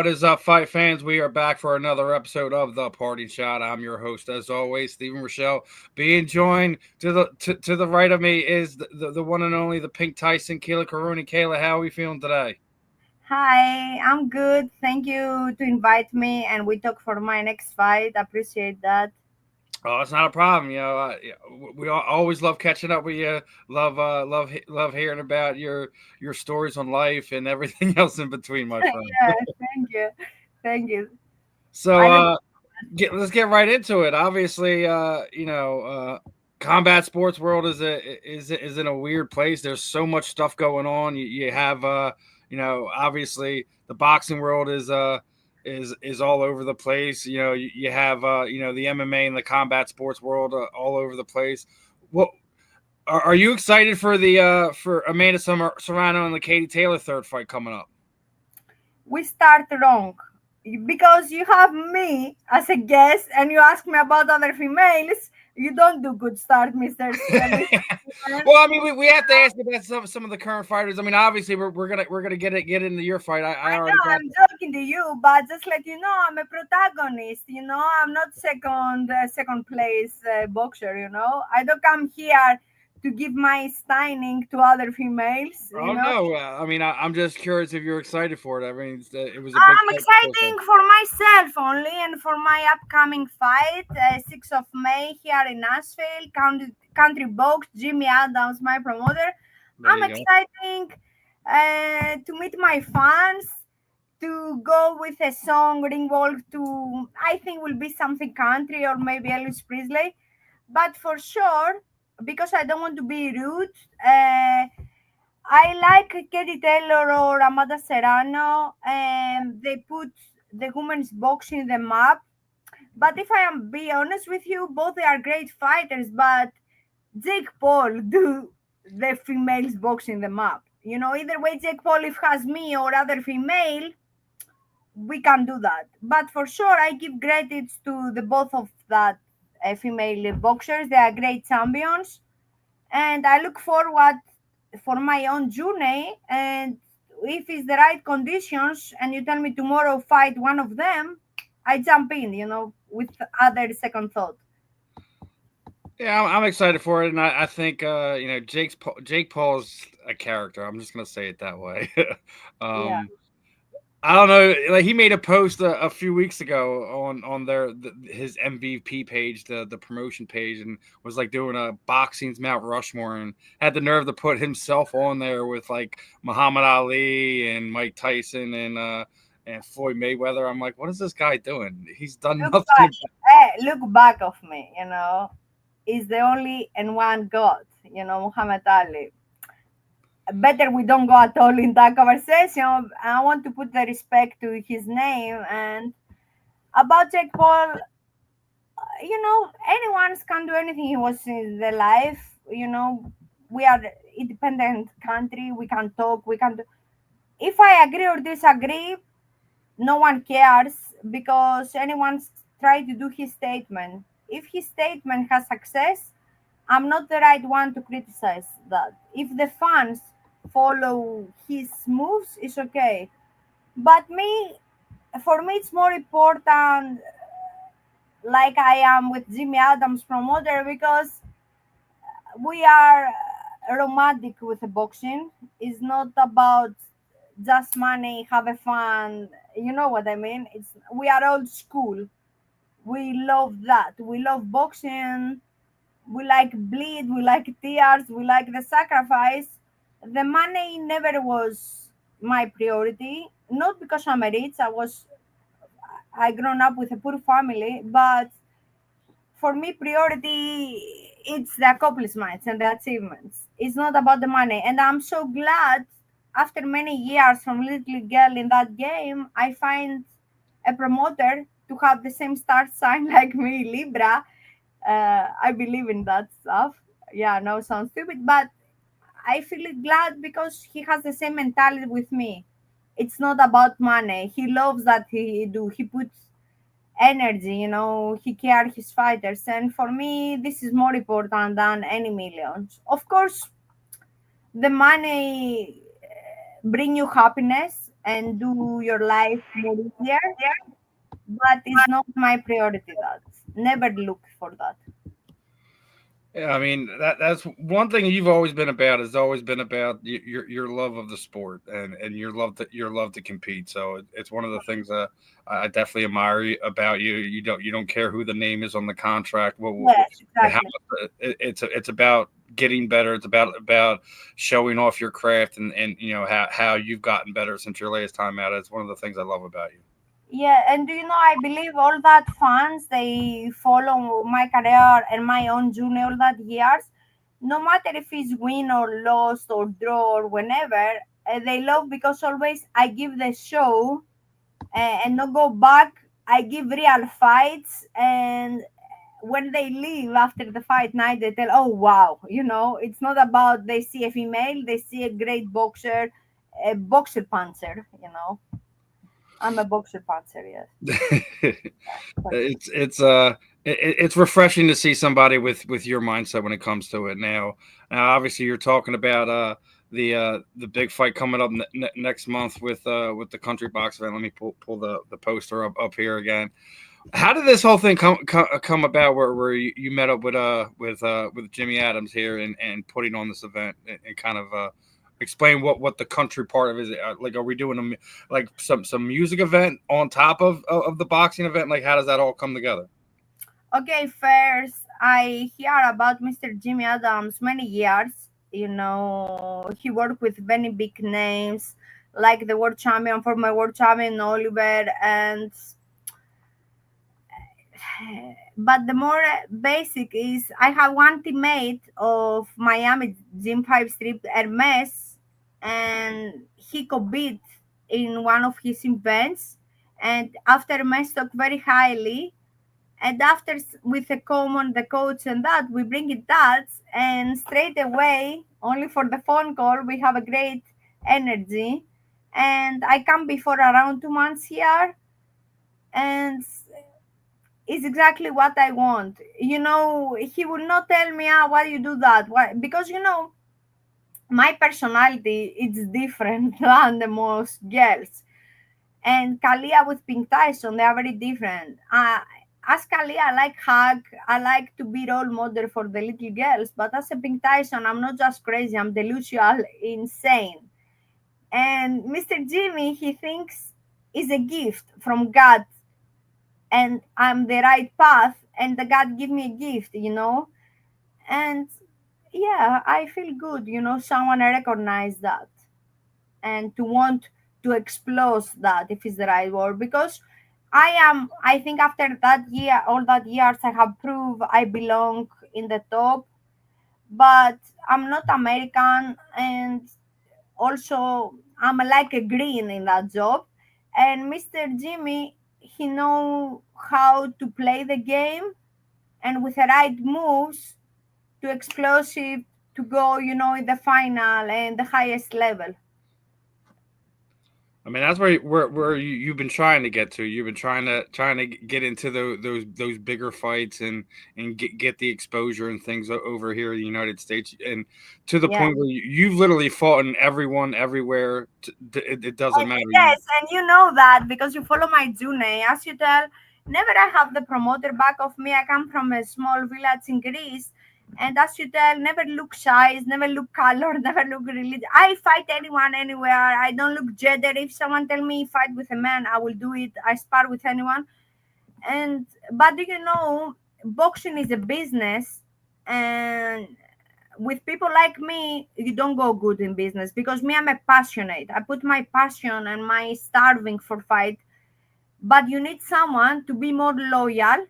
What is up, fight fans? We are back for another episode of The Party Shot. I'm your host, as always, Stephen Rochelle. Being joined to the right of me is the one and only the Pink Tyson, Kourouni. Kayla, how are we feeling today? Hi, I'm good. Thank you to invite me, and we talk for my next fight. Appreciate that. Oh, it's not a problem. We always love catching up with you. Love hearing about your stories on life and everything else in between, my friend. Yeah, thank you, thank you. So I look. let's get right into it. Obviously, combat sports world is in a weird place. There's so much stuff going on. You have obviously the boxing world is all over the place. You have the MMA and the combat sports world all over the place. What are you excited for the for Amanda Serrano and the Katie Taylor third fight coming up? We start wrong because you have me as a guest, and you ask me about other females. You don't do good start, Mister. Well, I mean, we have to ask about some of the current fighters. I mean, obviously, we're gonna get into your fight. I I already know got. I'm joking to you, but just let you know, I'm a protagonist. I'm not second place boxer. I don't come here to give my styling to other females. Oh no, I mean, I'm just curious if you're excited for it. I mean, it was a big I'm fight for them. exciting for myself only and for my upcoming fight, 6th of May here in Nashville, country box, Jimmy Adams, my promoter. There I'm you go. exciting to meet my fans, to go with a song Ring Wolf to, I think will be something country or maybe Elvis Presley. But for sure, because I don't want to be rude, I like Katie Taylor or Amanda Serrano, and they put the women's boxing in the map. But if I am be honest with you, both they are great fighters. But Jake Paul do the females boxing the map. Either way, Jake Paul if has me or other female, we can do that. But for sure, I give credits to the both of that female boxers. They are great champions, and I look forward for my own journey. And if it's the right conditions, and you tell me tomorrow fight one of them, I jump in. With other second thought. Yeah, I'm excited for it, and I think Jake Paul's a character. I'm just gonna say it that way. Yeah. um, I don't know. Like he made a post a few weeks ago on his MVP page, the promotion page, and was like doing a boxing's Mount Rushmore, and had the nerve to put himself on there with like Muhammad Ali and Mike Tyson and Floyd Mayweather. I'm like, what is this guy doing? He's done Look nothing. back. Look back of me. Is the only and one God. Muhammad Ali. Better we don't go at all in that conversation. I want to put the respect to his name. And about Jake Paul, anyone can do anything he wants in their life. We are independent country. We can talk. We can. If I agree or disagree, no one cares because anyone's try to do his statement. If his statement has success, I'm not the right one to criticize that. If the fans follow his moves, it's okay. But for me, it's more important, like I am with Jimmy Adams promoter, because we are romantic with the boxing. It's not about just money, have a fun. You know what I mean? We are old school. We love that. We love boxing. We like bleed. We like tears. We like the sacrifice. The money never was my priority. Not because I'm rich. I grown up with a poor family, but for me priority it's the accomplishments and the achievements. It's not about the money, and I'm so glad after many years from little girl in that game I find a promoter to have the same star sign like me, Libra. I believe in that stuff. Yeah, no, sounds stupid, but I feel glad because he has the same mentality with me. It's not about money. He loves that he do. He puts energy, he cares his fighters, and for me this is more important than any millions. Of course, the money bring you happiness, and do your life more easier. But it's not my priority. That never look for that. Yeah, I mean that's one thing you've always been about. Has always been about your love of the sport and your love to compete. So it's one of the things that I definitely admire about you. You don't care who the name is on the contract. Yes, How exactly. it's about getting better. It's about showing off your craft and how you've gotten better since your last time out. It's one of the things I love about you. Yeah, and do you know, I believe all that fans, they follow my career and my own journey all that years, no matter if it's win or lost or draw or whenever, they love because always I give the show, and not go back. I give real fights, and when they leave after the fight night, they tell, "Oh wow, it's not about they see a female, they see a great boxer, a boxer puncher. I'm a boxer puncher, yes." But it's refreshing to see somebody with your mindset when it comes to it. Now obviously you're talking about the big fight coming up next month with the country box event. Let me pull the poster up here again. How did this whole thing come about? Where you met up with Jimmy Adams here and putting on this event and kind of explain what the country part of it is. Like, are we doing like some music event on top of the boxing event? Like, how does that all come together? okay, first I hear about Mr. Jimmy Adams many years. He worked with many big names like the world champion, former world champion Oliver, and but the more basic is I have one teammate of Miami Gym 5 Strip Hermes, and he competed in one of his events. And after Hermes talked very highly, and after with the common, the coach, and that we bring it that, and straight away, only for the phone call, we have a great energy. And I come before around 2 months here, and is exactly what I want. He will not tell me, why you do that? Why? Because my personality is different than the most girls. And Kalia with Pink Tyson, they are very different. As Kalia, I like hug, I like to be role model for the little girls. But as a Pink Tyson, I'm not just crazy, I'm delusional, insane. And Mr. Jimmy, he thinks is a gift from God, and I'm the right path, and the God give me a gift. And yeah, I feel good, someone recognize that and to want to explore that, if it's the right word, because I think after that year, all that years, I have proved I belong in the top. But I'm not American, and also I'm like a green in that job. And Mr. Jimmy, he know how to play the game, and with the right moves to explosive to go, in the final and the highest level. I mean, that's where you've been trying to get to. You've been trying to get into those bigger fights and get the exposure and things over here in the United States, and to the Yeah. point where you've literally fought in everyone everywhere. It doesn't matter. Yes, and you know that because you follow my journey. As you tell, never I have the promoter back of me. I come from a small village in Greece. And as you tell, never look shy, never look color, never look religious. I fight anyone, anywhere. I don't look gender. If someone tell me fight with a man, I will do it. I spar with anyone. And but do you know, boxing is a business, and with people like me, you don't go good in business because me, I'm a passionate. I put my passion and my starving for fight. But you need someone to be more loyal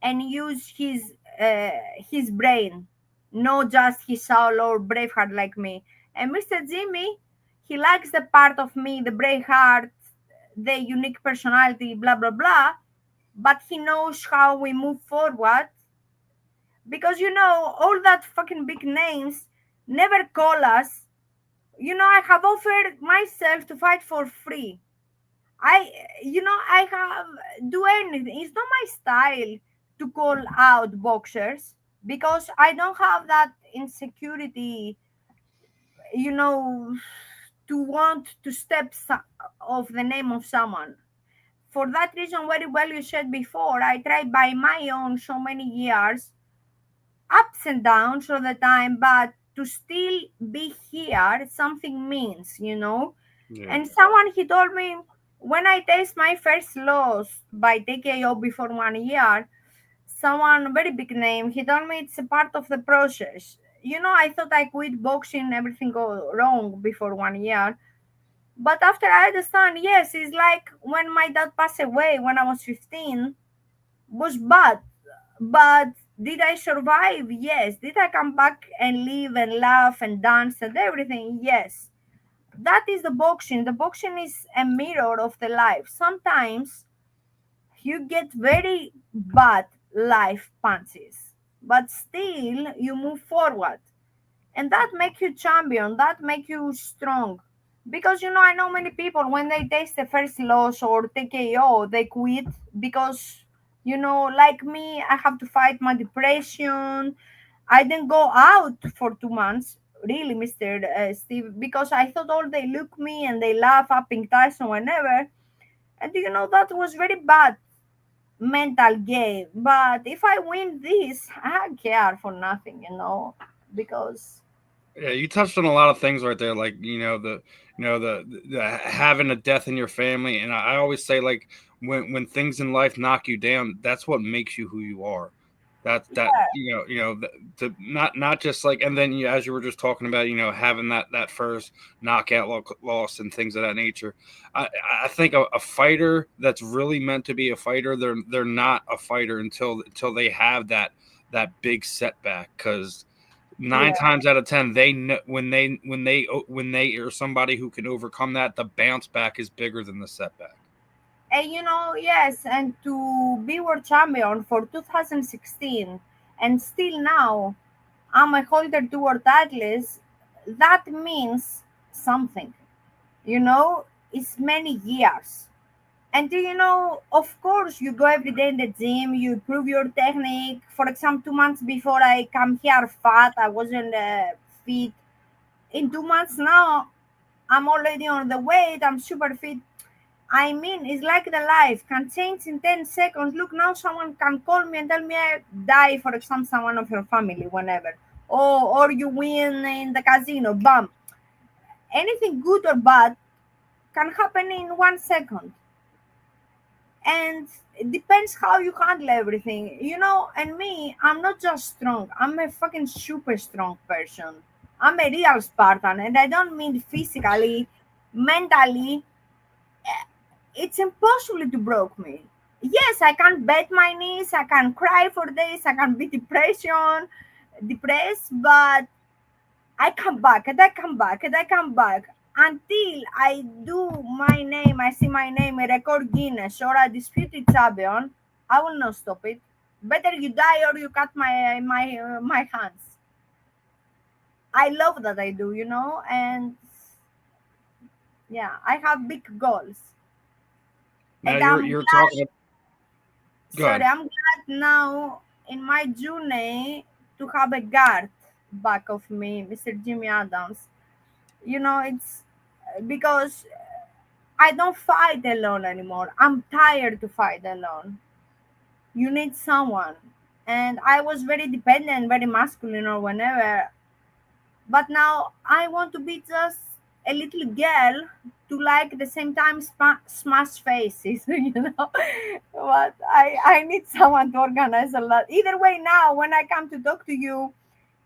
and use his brain, not just his soul or brave heart like me. And Mr. Jimmy, he likes the part of me, the brave heart, the unique personality, blah blah blah. But he knows how we move forward because all that fucking big names never call us. I have offered myself to fight for free. I have do anything. It's not my style to call out boxers because I don't have that insecurity, you know to want to step of the name of someone. For that reason, very well you said before, I tried by my own so many years, ups and downs all the time, but to still be here, something means, Yeah. And someone he told me when I taste my first loss by TKO before 1 year, someone very big name, he told me it's a part of the process. I thought I quit boxing, everything go wrong before 1 year. But after I understand, yes, it's like when my dad passed away when I was 15, was bad. But did I survive? Yes. Did I come back and live and laugh and dance and everything? Yes. That is the boxing. The boxing is a mirror of the life. Sometimes you get very bad life punches, but still you move forward. And that make you champion, that make you strong. Because I know many people when they taste the first loss or TKO, they quit because like me, I have to fight my depression. I didn't go out for 2 months, really, Mr. Steve, because I thought all they look me and they laugh up in Tyson whenever. And that was very bad mental game. But if I win this, I don't care for nothing, because Yeah, you touched on a lot of things right there, like the having a death in your family, and I always say like when things in life knock you down, that's what makes you who you are. That yeah, to not just like, and then as you were just talking about, having that first knockout loss and things of that nature. I I think a fighter that's really meant to be a fighter, they're not a fighter until they have that big setback, because nine yeah. times out of ten they know when they are somebody who can overcome that, the bounce back is bigger than the setback. And yes, and to be world champion for 2016 and still now I'm a holder to world titles, that means something. It's many years. And of course, you go every day in the gym, you improve your technique. For example, 2 months before I come here, fat, I wasn't fit. In 2 months now, I'm already on the weight, I'm super fit. I mean, it's like the life can change in 10 seconds. Look, now someone can call me and tell me I die, for example, someone of your family, whenever. Or you win in the casino, bam. Anything good or bad can happen in 1 second. And it depends how you handle everything. And me, I'm not just strong, I'm a fucking super strong person. I'm a real Spartan, and I don't mean physically, mentally. It's impossible to break me. Yes, I can bend my knees, I can cry for days, I can be depressed, but I come back and I come back and I come back until I do my name. I see my name, a record Guinness or a disputed champion. I will not stop it. Better you die or you cut my hands. I love that I do, and yeah, I have big goals, Now and you're I'm you're glad. talking. Go Sorry, ahead. I'm glad now in my journey to have a guard back of me, Mr. Jimmy Adams. It's because I don't fight alone anymore. I'm tired to fight alone. You need someone. And I was very dependent, very masculine or whenever. But now I want to be just a little girl to like at the same time smash faces, But I need someone to organize a lot. Either way, now when I come to talk to you,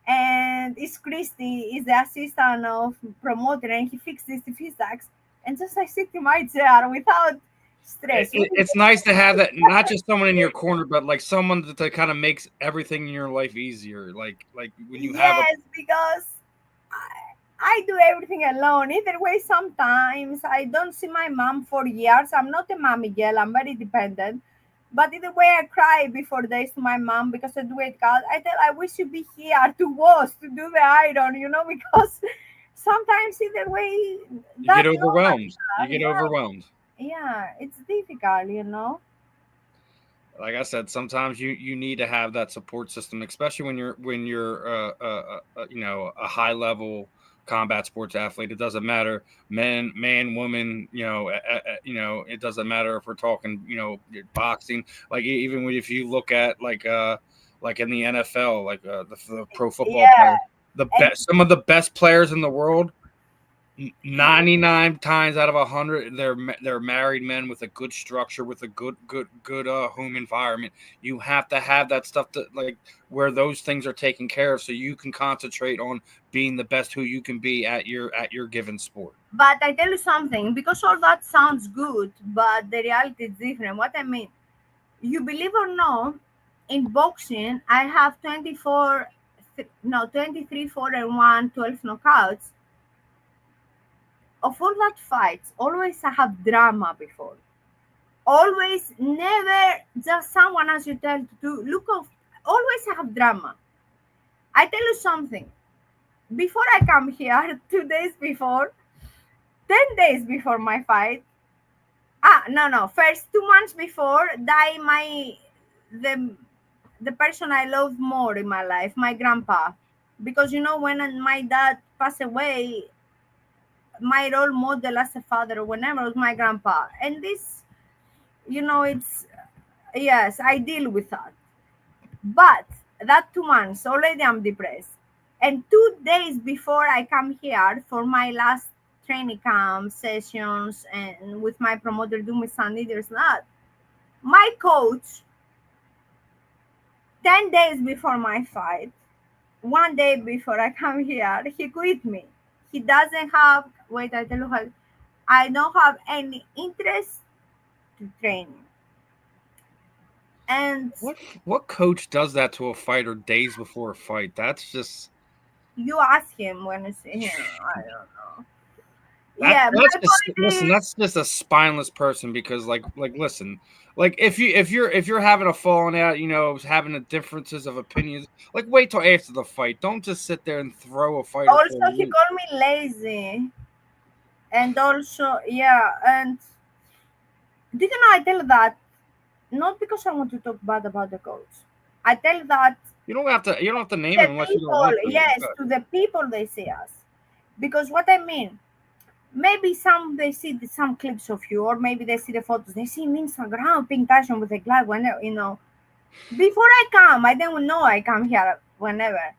and it's Christy is the assistant of promoter and he fixes the physics and just I sit in my chair without stress. It's nice to have that, not just someone in your corner, but like someone that kind of makes everything in your life easier. Like when you have a Yes, because I do everything alone. Either way, sometimes I don't see my mom for years. I'm not a mommy girl, I'm very dependent. But either way, I cry before days to my mom because I do it, God. I tell I wish you be here to wash, to do the iron, because sometimes either way, you get that normal overwhelmed. You stuff, get overwhelmed. yeah, it's difficult. Like I said, sometimes you need to have that support system, especially when you're a high level combat sports athlete. It doesn't matter man, woman. It doesn't matter if we're talking boxing. Like even if you look at like in the NFL, like the pro football Yeah, players, and some of the best players in the world. 99 times out of 100 they're married men with a good structure, with a good home environment. You have to have that stuff to like where those things are taken care of so you can concentrate on being the best who you can be at your given sport. but I tell you something, because all that sounds good, but the reality is different. What I mean, you believe or not, in boxing, I have 24, no, 23, 4 and 1, 12 knockouts. Of all that fights, always I have drama before. Always, never just someone as you tell to do. Look, always I have drama. I tell you something. Before I come here, 2 days before, 10 days before my fight, no, first 2 months before, die the the person I love more in my life, my grandpa. Because when my dad passed away, my role model as a father or whenever was my grandpa. And this, it's, yes, I deal with that. But that 2 months already I'm depressed. And 2 days before I come here for my last training camp sessions and with my promoter Dumi Sandy, there's that. My coach, 10 days before my fight, 1 day before I come here, he quit me. He doesn't have, wait, I tell you how, I don't have any interest to train. And What coach does that to a fighter days before a fight? That's just you ask him when you see him. I don't know. That Yeah, that's my just listen. point is, That's just a spineless person because listen, like if you're having a falling out, having the differences of opinions, like wait till after the fight. Don't just sit there and throw a fighter for a also he loop. called me lazy. And also, yeah, and did you know I tell that not because I want to talk bad about the coach. I tell that You don't have to name the him unless you don't people, want to. yes, to the people they see us. Because what I mean, maybe some they see some clips of you, or maybe they see the photos. They see me Instagram, pink Tyson with a glove. Whenever. Before I come, I didn't know I come here whenever.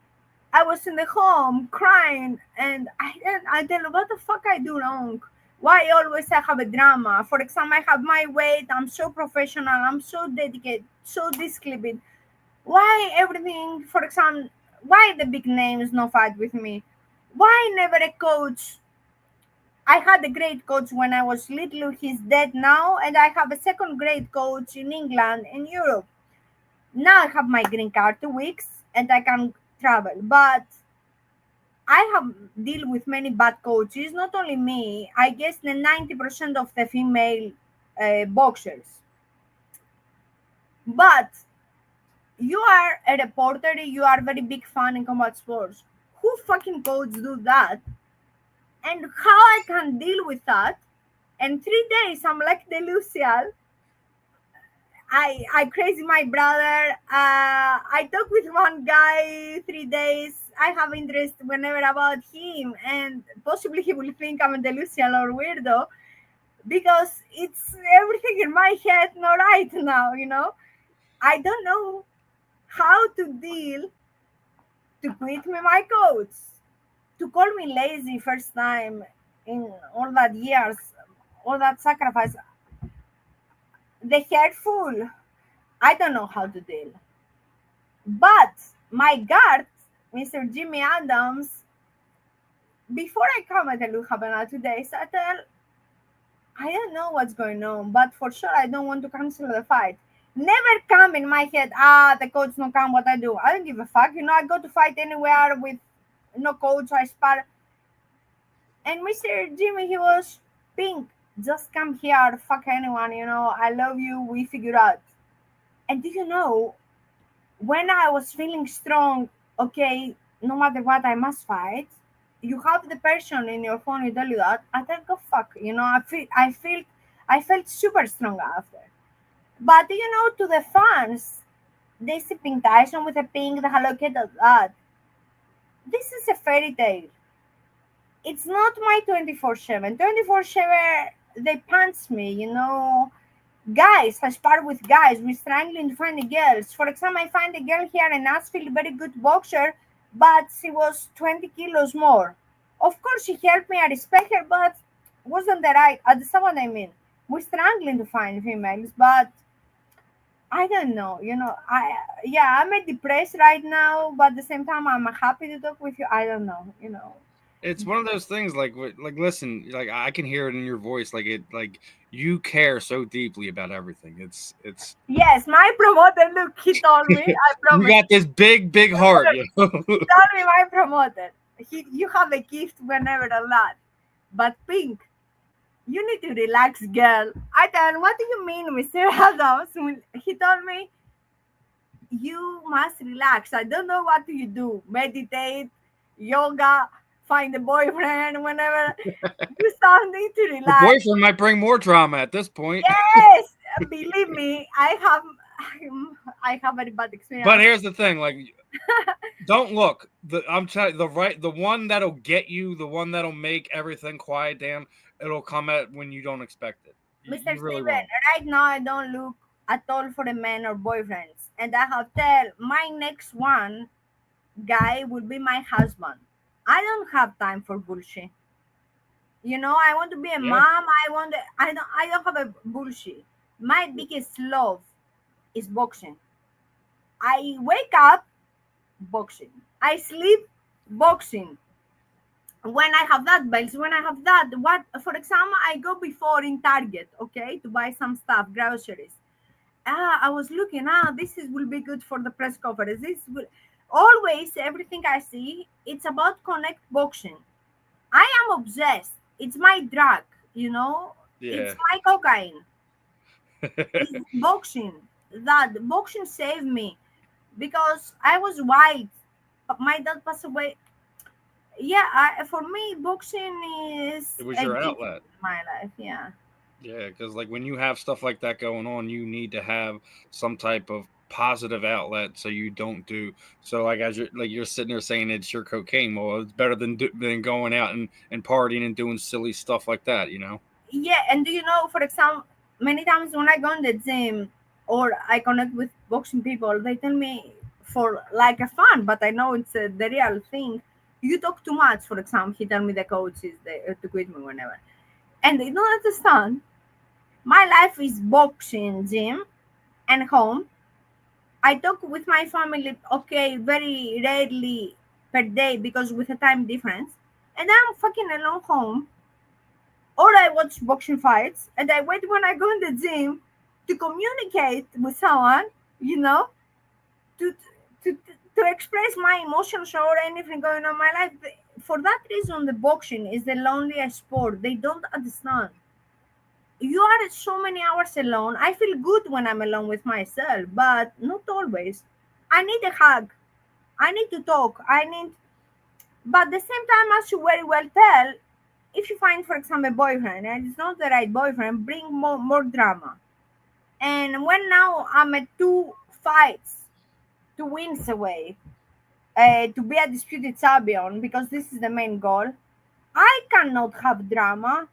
I was in the home crying, and I tell you what the fuck I do wrong. Why always I have a drama? For example, I have my weight. I'm so professional. I'm so dedicated, so disciplined. Why everything? For example, why the big names no fight with me? Why never a coach? I had a great coach when I was little. He's dead now, and I have a second great coach in England and Europe. Now I have my green card 2 weeks, and I can travel. But I have deal with many bad coaches. Not only me. I guess the 90% of the female boxers. But you are a reporter. You are very big fan in combat sports. Who fucking coach do that? And how I can deal with that? And 3 days I'm like delusional. I crazy my brother. I talk with one guy 3 days. I have interest whenever about him, and possibly he will think I'm a delusional or weirdo because it's everything in my head not right now. I don't know how to deal to quit me my coach, to call me lazy first time in all that years, all that sacrifice. The hurtful. I don't know how to deal. But my guard, Mr. Jimmy Adams, before I come at the Lu Habana today, so I don't know what's going on, but for sure I don't want to cancel the fight. Never come in my head, the coach no come, what I do. I don't give a fuck. I go to fight anywhere with no coach, I spar. And Mr. Jimmy, he was pink. Just come here, fuck anyone. I love you, we figure out. And do you know, when I was feeling strong, okay, no matter what, I must fight. You have the person in your phone who tell you that. I tell go fuck. I felt super strong after. But to the fans, they see Pink Tyson with a pink, the hello kid of that. This is a fairy tale. it's not my 24/7. 24/7, they punch me, Guys, I spar with guys. We're struggling to find the girls. For example, I find a girl here in Nashville, very good boxer, but she was 20 kilos more. Of course, she helped me. I respect her, but wasn't the right. That's what I mean. We're struggling to find females, but I don't know. I'm depressed right now, but at the same time, I'm happy to talk with you. I don't know. It's one of those things like listen, like I can hear it in your voice, like you care so deeply about everything. It's Yes, my promoter, look, he told me, I you promise. got this big heart, you know. He told me, my promoter, you have a gift whenever a lot. But Pink, you need to relax, girl. I told him, what do you mean, Mr. Adams? He told me, you must relax. I don't know what you do. Meditate, yoga, find a boyfriend, whenever. You still need to The relax. boyfriend might bring more drama at this point. Yes, believe me, I have very bad But experience. here's the thing, like don't look. I'm telling you, the one that'll get you, the one that'll make everything quiet down, it'll come at when you don't expect it. Mr. You really Steven, won't. right now I don't look at all for a man or boyfriends. And I have tell my next one guy will be my husband. I don't have time for bullshit. I want to be a Yeah. mom. I don't have a bullshit. My biggest love is boxing. I wake up boxing. I sleep boxing. When I have that belts, when I have that, what for example, I go before in Target, okay, to buy some stuff, groceries. I was looking, this will be good for the press conference. This will always everything I see, it's about connect boxing. I am obsessed. It's my drug, it's Yeah. my cocaine. It's boxing. That boxing saved me because I was white. My dad passed away. Yeah, for me, boxing is It was a your gift outlet. in my life. Yeah. Yeah, because like when you have stuff like that going on, you need to have some type of positive outlet so you don't do so. Like as you're sitting there saying it's your cocaine. Well, it's better than going out and partying and doing silly stuff like that. You know. Yeah, and do you know, for example, many times when I go in the gym or I connect with boxing people, they tell me for like a fun, but I know it's the real thing. You talk too much, for example. He tell me the coach is to quit me whenever, and they don't understand. My life is boxing, gym, and home. I talk with my family, okay, very rarely per day because with a time difference, and I'm fucking alone home, or I watch boxing fights and I wait when I go in the gym to communicate with someone, you know, to to to express my emotions or anything going on in my life. For that reason, the boxing is the loneliest sport. They don't understand. You are so many hours alone. I feel good when I'm alone with myself, but not always. I need a hug. I need to talk. But at the same time, as you very well tell, if you find, for example, a boyfriend and it's not the right boyfriend, bring more drama. And when now I'm at two fights, two wins away, to be a disputed champion, because this is the main goal, I cannot have drama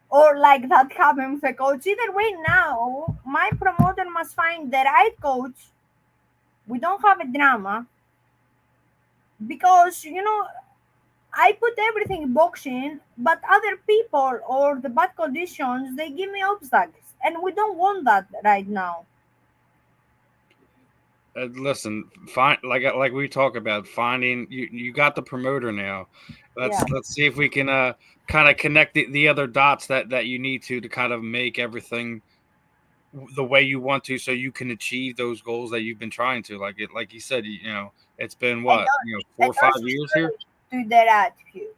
or like that happen with a coach. Either way, now my promoter must find the right coach. We don't have a drama because, I put everything in boxing, but other people or the bad conditions they give me obstacles, and we don't want that right now. Listen, find like we talk about finding you got the promoter now. Yeah, Let's see if we can kind of connect the other dots that you need to kind of make everything the way you want to so you can achieve those goals that you've been trying to like you said it's been and what and 4 or 5 also years here. to the attitude.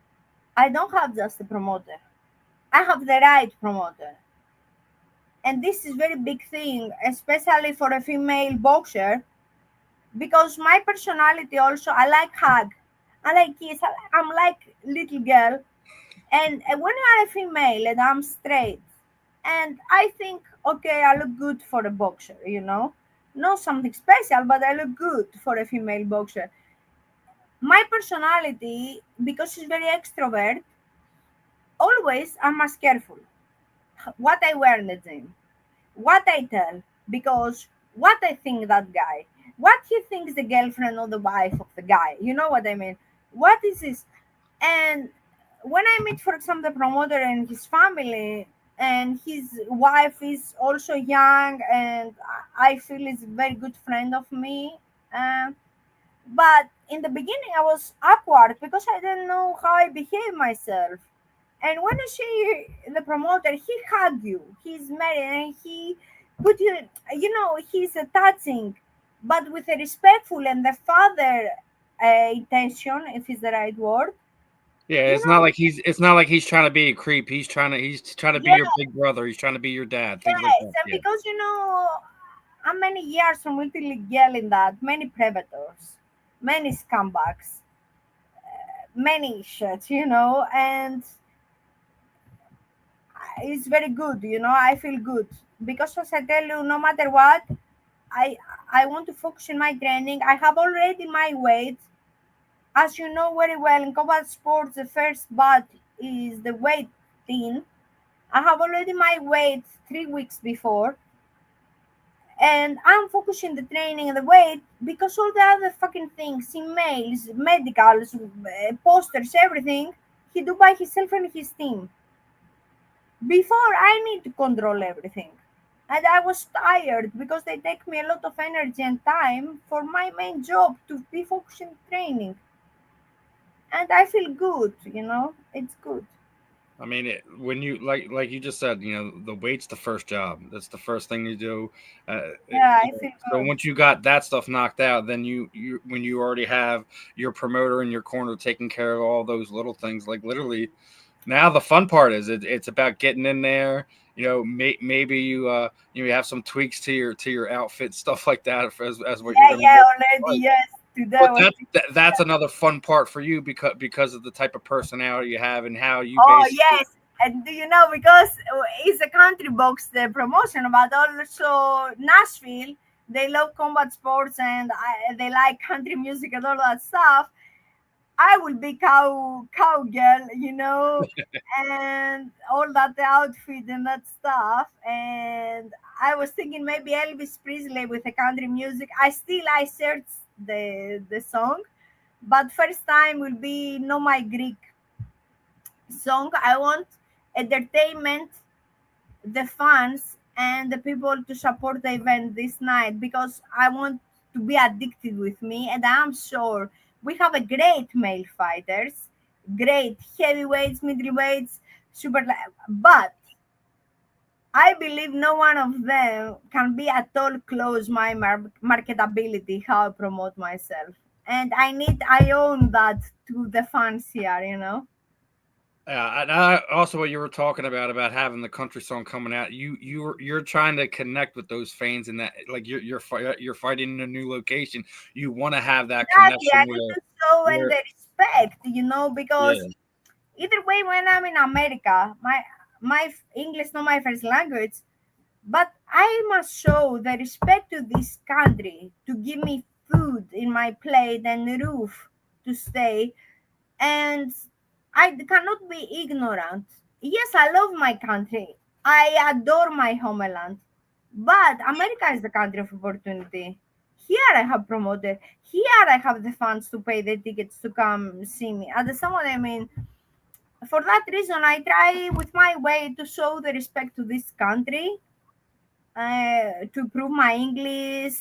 I don't have just a promoter. I have the right promoter, and this is very big thing, especially for a female boxer, because my personality also I like hug, I like kiss, I'm like little girl. And when you are a female and I'm straight, and I think, okay, I look good for a boxer. Not something special, but I look good for a female boxer. My personality, because she's very extrovert, always I'm as careful what I wear in the gym, what I tell, because what I think that guy, what he thinks the girlfriend or the wife of the guy, you know what I mean? What is this? And when I meet, for example, the promoter and his family, and his wife is also young, and I feel is a very good friend of me. Um, but in the beginning, I was awkward because I didn't know how I behave myself. And when I see the promoter, he hug you. He's married and he put you, he's touching, but with a respectful and the father intention, if it's the right word. Yeah, You know, it's not like he's trying to be a creep. He's trying to be yeah, your big brother. He's trying to be your dad. Things like yes. that. And Yeah. because, how many years from multi-league girl in that, many predators, many scumbags, many shit, and it's very good, I feel good because, as I tell you, no matter what, i I want to focus in my training. I have already my weight, as you know very well. In combat sports, the first but is the weight thing. I have already my weight 3 weeks before, and I'm focusing the training and the weight because all the other fucking things, emails, medicals, posters, everything, he do by himself and his team. Before, I need to control everything. And I was tired because they take me a lot of energy and time for my main job to be focused in training. And I feel good, it's good. I mean, when you like you just said, the weight's the first job. That's the first thing you do. Yeah, I feel So good. once you got that stuff knocked out, then you when you already have your promoter in your corner taking care of all those little things, like literally, now the fun part is it's about getting in there. Maybe you have some tweaks to your outfit, stuff like that, as what you're Yeah, going to yeah, go already, fight. yes. Today But I was that's another fun part for you because of the type of personality you have and how you Oh basically. yes, and do you know, because it's a country box the promotion, but also Nashville, they love combat sports and they like country music and all that stuff. I will be cowgirl, and all that outfit and that stuff. And I was thinking maybe Elvis Presley with the country music. I search the song, but first time will be no my Greek song. I want entertainment, the fans and the people to support the event this night because I want to be addicted with me, and I'm sure we have a great male fighters, great heavyweights, middleweights, but I believe no one of them can be at all close my marketability, how I promote myself. And I own that to the fans here. Yeah, and I, also what you were talking about having the country song coming out, you're trying to connect with those fans, and that like you're fighting in a new location. You want to have that Exactly. connection I need to show and where the respect, because yeah. either way, when I'm in America, my English not my first language, but I must show the respect to this country to give me food in my plate and roof to stay, and I cannot be ignorant. Yes, I love my country. I adore my homeland. But America is the country of opportunity. Here I have promoted. Here I have the funds to pay the tickets to come see me. At the same time, I mean, for that reason, I try with my way to show the respect to this country, to prove my English,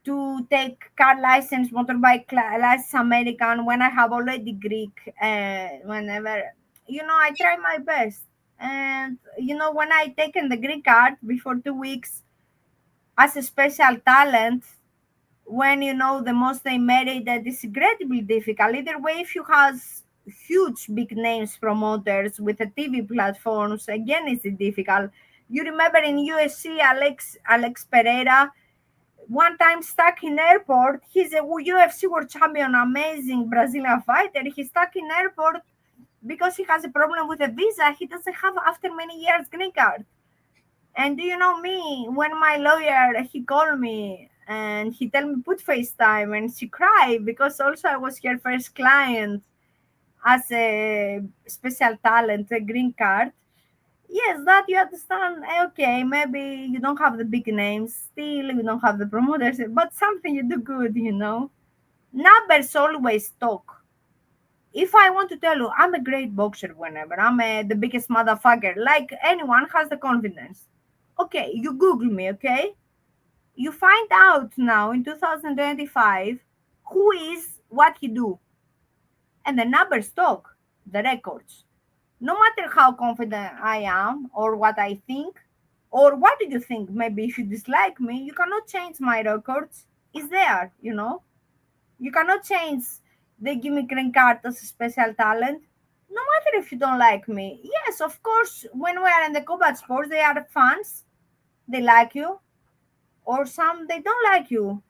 to take car license, motorbike license American when I have already Greek. Whenever I try my best. And when I taken the Greek card before 2 weeks as a special talent, when the most they married, that is incredibly difficult. Either way, if you has huge big names promoters with the TV platforms, again it's difficult. You remember in USC, Alex Pereira, one time stuck in airport. He's a UFC world champion, amazing Brazilian fighter. He's stuck in airport because he has a problem with a visa. He doesn't have after many years green card. And do you know me? When my lawyer he called me, and he tell me put FaceTime, and she cried because also I was her first client as a special talent, a green card. Yes, that you understand. Okay, maybe you don't have the big names still, you don't have the promoters, but something you do good. Numbers always talk. If I want to tell you, I'm a great boxer whenever the biggest motherfucker, like anyone has the confidence. Okay, you Google me, okay? You find out now in 2025 who is what he do, and the numbers talk, the records. No matter how confident I am or what I think, or what do you think? Maybe if you dislike me, you cannot change my records. It's there. You cannot change the give me green card as a special talent. No matter if you don't like me. Yes, of course, when we are in the combat sports, they are fans. They like you, or some they don't like you.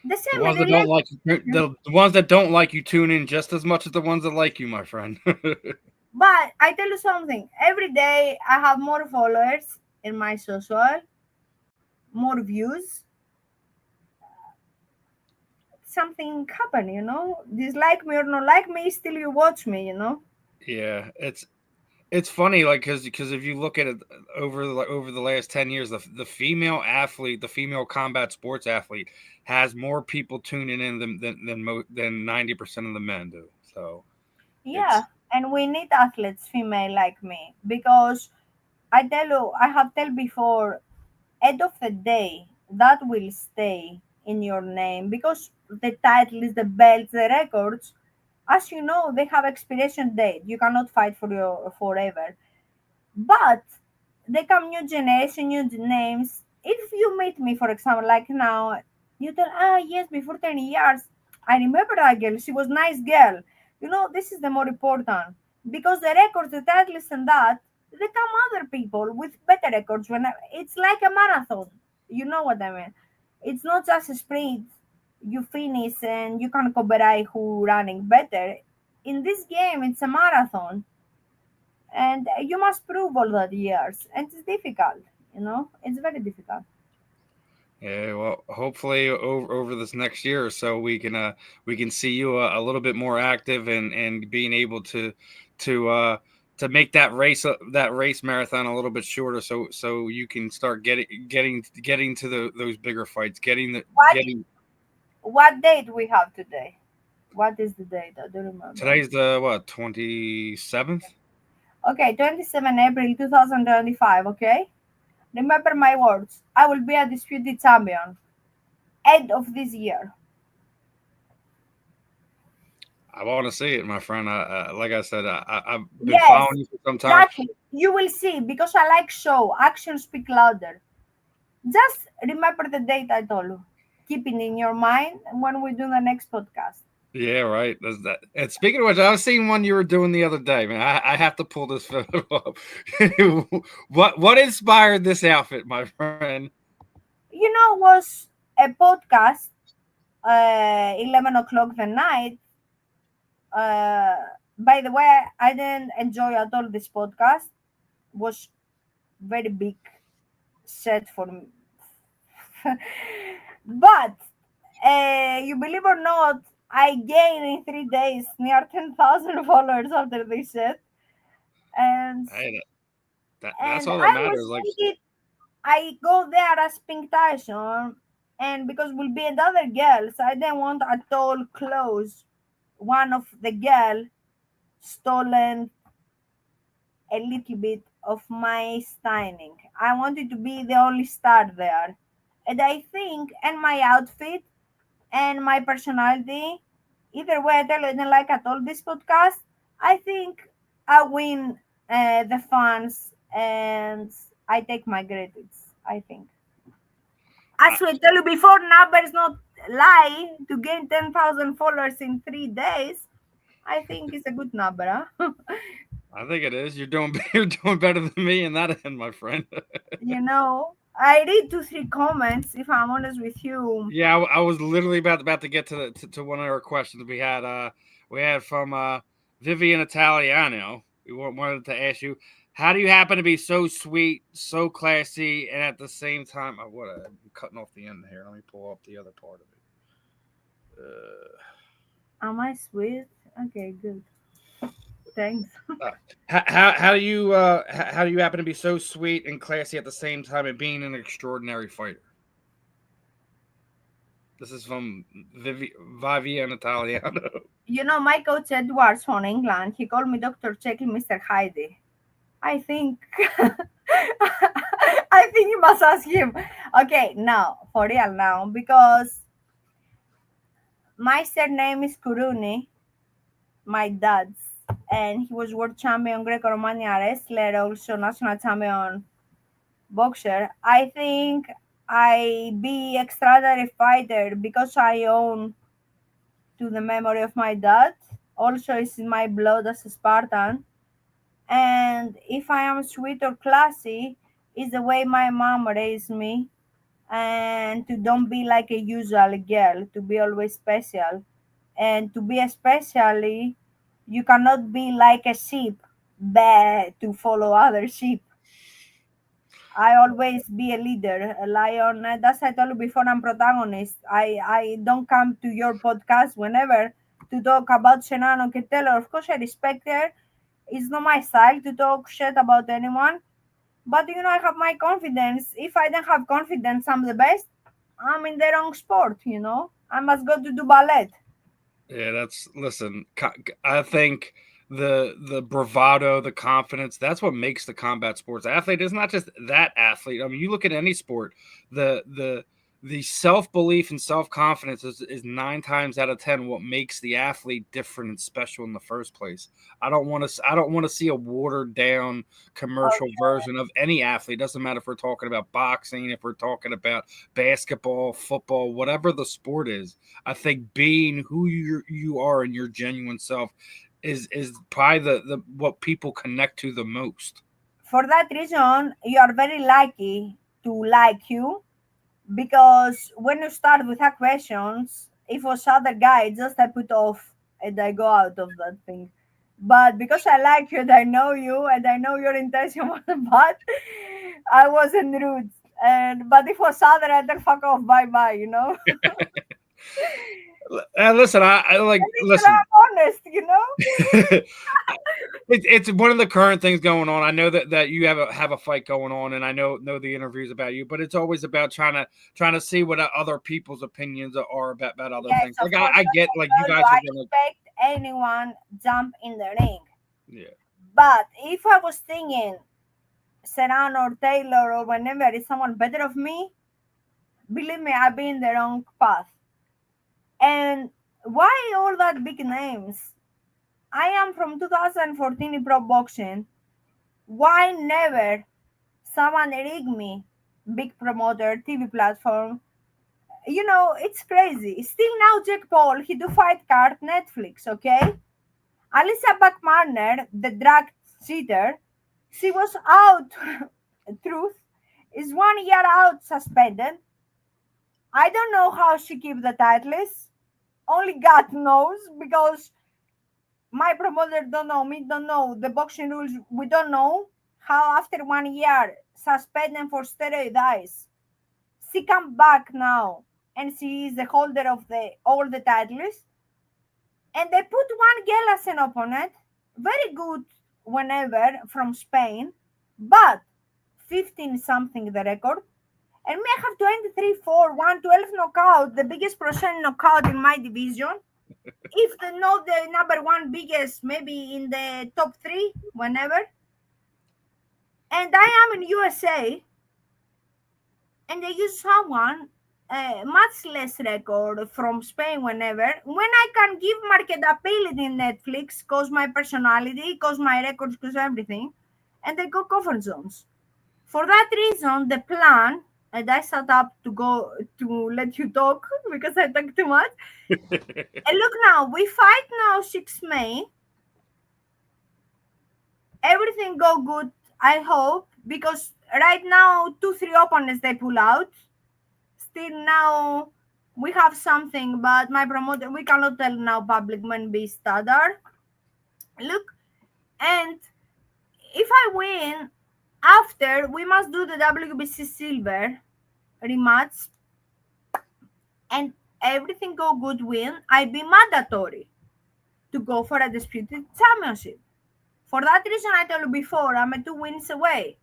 The The same in ones that don't relation. like you, the ones that don't like you tune in just as much as the ones that like you, my friend. But I tell you something. Every day I have more followers in my social, more views. Something happen. Dislike me or not like me, still you watch me. Yeah, it's funny, like because if you look at it over the last 10 years, the female athlete, the female combat sports athlete, has more people tuning in than 90% of the men do. So Yeah, it's and we need athletes female like me because I tell you, I have tell before, end of the day, that will stay in your name because the titles, the belts, the records, as you know, they have expiration date. You cannot fight for your forever. But they come new generation, new names. If you meet me, for example, like now, you tell, yes, before 10 years, I remember that girl. She was nice girl. This is the more important because the records, the titles, and that they come other people with better records. When it's like a marathon, you know what I mean. It's not just a sprint. You finish and you can compare who running better. In this game, it's a marathon and you must prove all that years and it's difficult. It's very difficult. Yeah, well, hopefully over this next year or so, we can see you a little bit more active and being able to to make that race marathon a little bit shorter, so you can start getting to those bigger fights, what getting. what date we have today? What is the date? I don't remember. Today's the what, 27th. Okay, 27 April 2025. Okay, remember my words, I will be a disputed champion end of this year. I want to see it, my friend. Like I said, I've been Yes, following you for some time. exactly, you will see because I like show actions speak louder. Just remember the date I told you, keep it in your mind when we do the next podcast. Yeah, right. That's that. And speaking of which, I was seeing one you were doing the other day, man. I have to pull this photo up. What inspired this outfit, my friend? Was a podcast 11 o'clock the night. uh, by the way, I didn't enjoy at all this podcast. Was very big set for me. But you believe or not, I gained in 3 days near 10,000 followers after this set. and Hey, that's and all that I matters. was Like, thinking I go there as Pink Tyson, and because we'll be another girls, I didn't want at all close one of the girl stolen a little bit of my styling. I wanted to be the only star there. And I think, and my outfit and my personality, either way, I tell you, I didn't like at all this podcast. I think I win the fans and I take my credits, I think. As I, we tell you before, numbers not lie. To gain 10,000 followers in 3 days, I think it's a good number. Huh? I think it is. You're doing you're doing better than me in that end, my friend. I read 2, 3 comments. If I'm honest with you, Yeah, I was literally about to get to one of our questions we had from Vivian Italiano. We wanted to ask you How do you happen to be so sweet, so classy, and at the same time, I'm cutting off the end here. Let me pull up the other part of it. Am I sweet? Okay, good. Thanks. How do you happen to be so sweet and classy at the same time and being an extraordinary fighter? This is from Vivian Italiano. You know, my coach Edwards from England, he called me Dr. Jekyll, Mr. Hyde. I think I think you must ask him. Okay, now for real now, because my surname is Kourouni, my dad's, and he was world champion Greco-Romanian wrestler, also national champion boxer. I think I be extraordinary fighter because I own to the memory of my dad. Also, it's in my blood as a Spartan. And if I am sweet or classy, is the way my mom raised me, and to don't be like a usual girl, to be always special, and to be especially, you cannot be like a sheep, to follow other sheep. I always be a leader, a lion. That's I told you before. I'm protagonist. I don't come to your podcast whenever to talk about Shenano Ketelo. Of course, I respect her. It's not my style to talk shit about anyone. But you know, I have my confidence. If I don't have confidence, I'm the best. I'm in the wrong sport. You know, I must go to do ballet. Yeah, that's listen. I think the bravado, the confidence, that's what makes the combat sports athlete. It's not just that athlete. I mean, you look at any sport, the self belief and self confidence is 9 times out of 10 what makes the athlete different and special in the first place. I don't want to see a watered down commercial version of any athlete. Doesn't matter if we're talking about boxing, if we're talking about basketball, football, whatever the sport is. I think being who you are and your genuine self is probably the what people connect to the most. For that reason, you are very lucky to like you, because when you start with her questions, if it was other guy, just I put off and I go out of that thing. But because I like you and I know you and I know your intention was bad, I wasn't rude. And but if it was other, I then fuck off, bye bye, you know. And listen, I like At least listen. I'm honest, you know. It's one of the current things going on. I know that you have a fight going on, and I know the interviews about you, but it's always about trying to see what other people's opinions are about other Yes, things. of Like course. I Like get I like you told you, guys I have been like respect anyone jump in the ring. yeah. But if I was thinking Serrano or Taylor or whenever is someone better of me, believe me, I've been the wrong path. And why all that big names? I am from 2014 in pro boxing. Why never someone rig me? Big promoter, TV platform. You know, it's crazy. Still now, Jake Paul, he do fight card Netflix, okay? Alicia Buckmarner, the drug cheater, she was out. Truth is 1 year out suspended. I don't know how she keep the titles. Only God knows, because my promoter don't know, me don't know, the boxing rules we don't know how after 1 year suspended for steroid eyes. She come back now and she is the holder of the all the titles, and they put one girl as an opponent, very good whenever from Spain, but 15 something the record. And me, I have 23-4, 112 knockout, the biggest percent knockout in my division. If the not the number one biggest, maybe in the top three, whenever. And I am in USA, and they use someone much less record from Spain whenever. When I can give marketability in Netflix, cause my personality, cause my records, cause everything, and they go comfort zones. For that reason, the plan, and I set up to go to let you talk because I talk too much. And look now, we fight now 6 May. Everything go good, I hope, because right now 2-3 opponents they pull out. Still now we have something, but my promoter we cannot tell now public when be standard. Look, and if I win, after we must do the WBC Silver rematch, and everything go good, win, I be mandatory to go for a disputed championship. For that reason, I told you before, I'm a 2 wins away.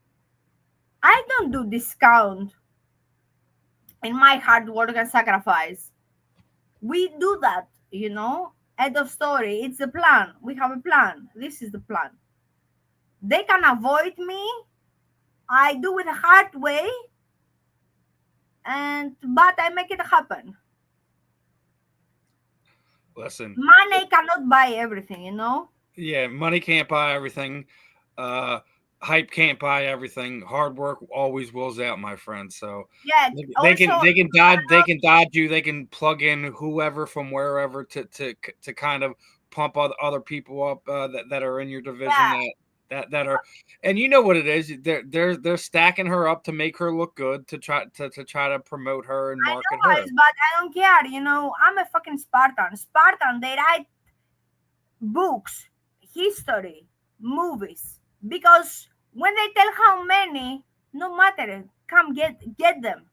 I don't do discount in my hard work and sacrifice. We do that, you know. End of story. It's a plan. We have a plan. This is the plan. They can avoid me. I do it a hard way, and but I make it happen. Listen, Money cannot buy everything, you know. yeah, money can't buy everything. Uh, Hype can't buy everything. Hard work always wills out, my friend. So Yeah. they Also, can dodge you. They can plug in whoever from wherever to kind of pump other people up that are in your division yeah, that are, and you know what it is. They're stacking her up to make her look good to try to promote her and I market know, her. guys, but I don't care. You know, I'm a fucking Spartan. Spartan. They write books, history, movies. Because when they tell how many, no matter, come get them.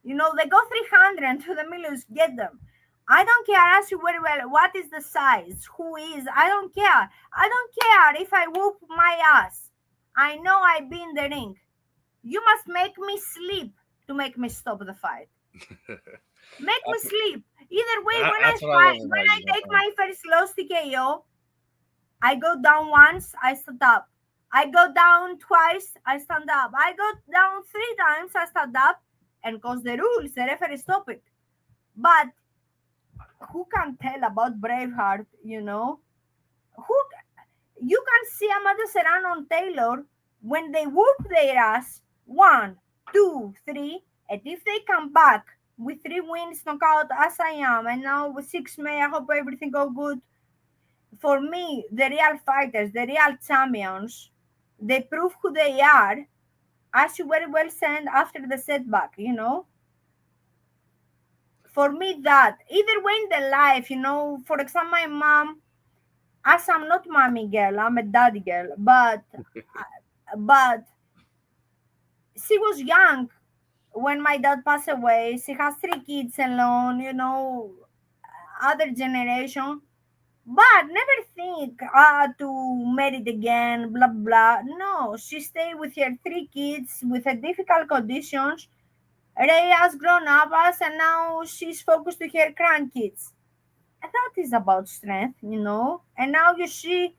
You know, they go 300 to the millions, get them. I don't care. Ask you very well, what is the size? Who is? I don't care. I don't care if I whoop my ass. I know I've been the ring. You must make me sleep to make me stop the fight. Make me That's sleep. Either way, when I that's what I fight, love when about I you, my take friend. my first loss TKO, I go down once, I stand up. I go down twice, I stand up. I go down 3 times, I stand up. And cause the rules, the referee stop it. But who can tell about Braveheart, you know? Who you can see Amado Serrano and Taylor when they whoop their ass 1, 2, 3, and if they come back with 3 wins knockout as I am, and now with 6 May, I hope everything go good. For me, the real fighters, the real champions, they prove who they are, as you very well said after the setback, you know. For me, that either way in the life, you know. For example, my mom, as I'm not mommy girl, I'm a daddy girl, but she was young when my dad passed away. She has 3 kids alone, you know, other generation. But never think to marry again, blah blah. No, she stayed with her 3 kids with a difficult conditions. Ray has grown up as, and now she's focused to her grandkids. And that is about strength, you know. And now you see,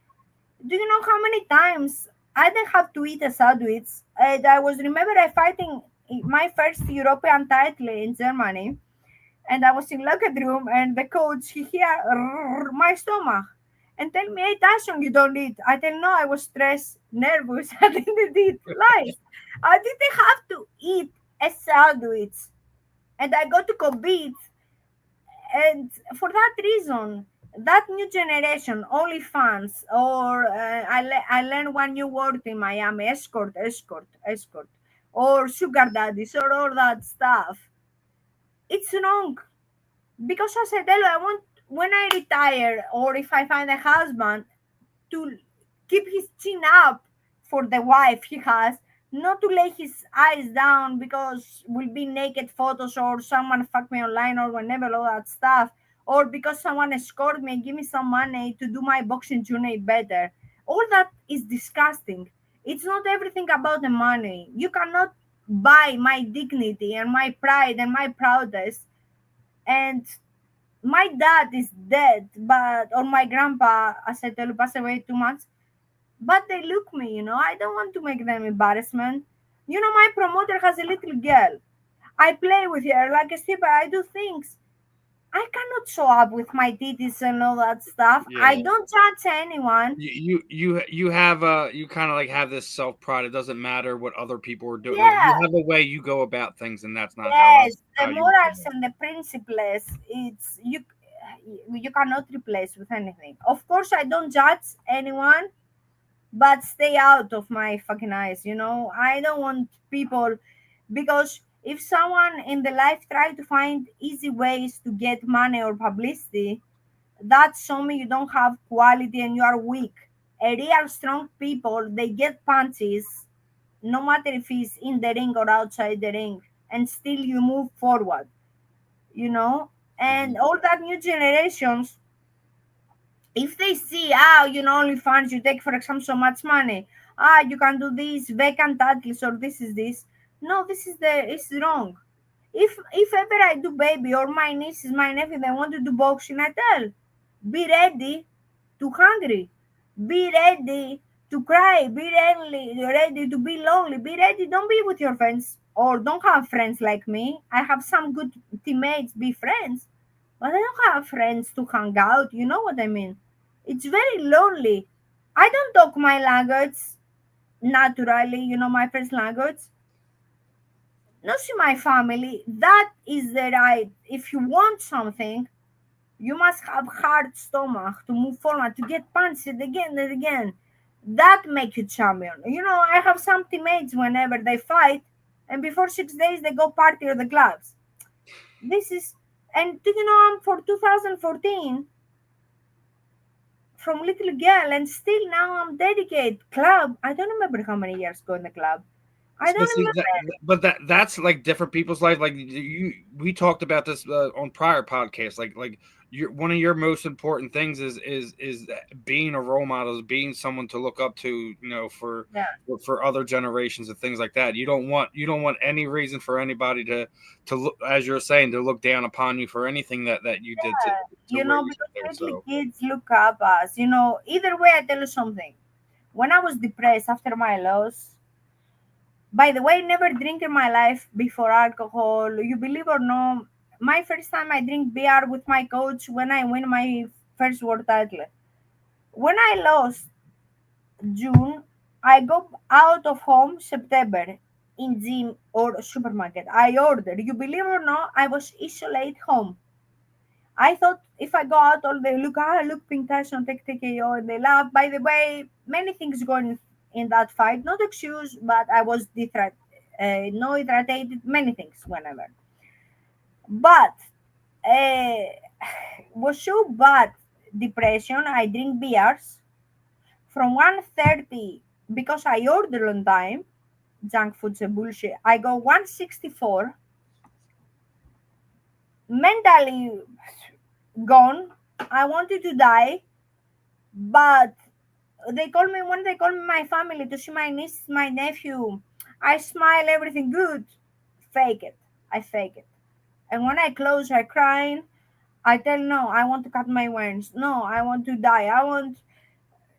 do you know how many times I didn't have to eat a sandwich? And I was remember I fighting my first European title in Germany, and I was in locker room, and the coach he hear my stomach and tell me, "Hey Tyson, you don't eat." I tell no, I was stressed, nervous. I didn't eat. Lies. I didn't have to eat a sandwich, and I go to compete, and for that reason, that new generation, OnlyFans, or I learned one new word in Miami: escort, or sugar daddies, or all that stuff. It's wrong because as I tell you, I want when I retire or if I find a husband to keep his chin up for the wife he has, not to lay his eyes down because will be naked photos or someone fuck me online or whenever all that stuff, or because someone escort me and give me some money to do my boxing journey better. All that is disgusting. It's not everything about the money. You cannot buy my dignity and my pride and my proudest. And my dad is dead, but or my grandpa, as I tell you, passed away 2 months. But they look me, you know. I don't want to make them embarrassment. You know, my promoter has a little girl. I play with her like a stripper. I do things. I cannot show up with my titties and all that stuff. I Yeah. don't judge anyone. You have you kind of like have this self pride. It doesn't matter what other people are doing. Like you Yeah, have a way you go about things, and that's not yes, the how you. morals and the principles. It's you cannot replace with anything. Of course, I don't judge anyone, but stay out of my fucking eyes, you know. I don't want people, because if someone in the life try to find easy ways to get money or publicity, that's show me you don't have quality and you are weak. a real strong people, they get punches, no matter if it's in the ring or outside the ring, and still you move forward, you know. Mhm. And all that new generations, if they see, OnlyFans, you take, for example, so much money, you can do this vacant titles, or this is this. No, this is it's wrong. If ever I do baby or my nieces, my nephew, they want to do boxing, I tell, be ready to hungry, be ready to cry, be ready to be lonely, be ready. Don't be with your friends or don't have friends like me. I have some good teammates, be friends, but I don't have friends to hang out. You know what I mean? It's very lonely. I don't talk my language naturally, my first language. Not see my family. That is the right. If you want something, you must have hard stomach to move forward, to get punched again and again. That make you champion. I have some teammates whenever they fight, and before 6 days they go party at the clubs. This is, and do you know, I'm for 2014 from little girl, and still now I'm dedicated club. I don't remember how many years ago in the club. I But don't see remember. but that's like different people's life. Like we talked about this on prior podcasts. Like one of your most important things is being a role model, is being someone to look up to. Yeah, For other generations and things like that. You don't want any reason for anybody to look, as you're saying, to look down upon you for anything that you did to where you because got there. little So kids look up us. Either way, I tell you something. When I was depressed after my loss, by the way, never drink in my life before alcohol. You believe or no, my first time I drink beer with my coach when I win my first world title. When I lost June, I go out of home September in gym or supermarket. I order. You believe or not, I was isolated home. I thought if I go out, all they look, look, Pink Tyson, take TKO, and they laugh. By the way, many things going in that fight. Not excuse, but I was no hydrated, many things whenever. But uh, was so bad depression. I drink beers from 1:30 because I order on time. Junk food's a bullshit. I go 164, mentally gone. I wanted to die, but they call me my family to see my niece, my nephew. I smile, everything good. Fake it. I fake it. And when I close, I crying. I tell no, I want to cut my veins. No, I want to die.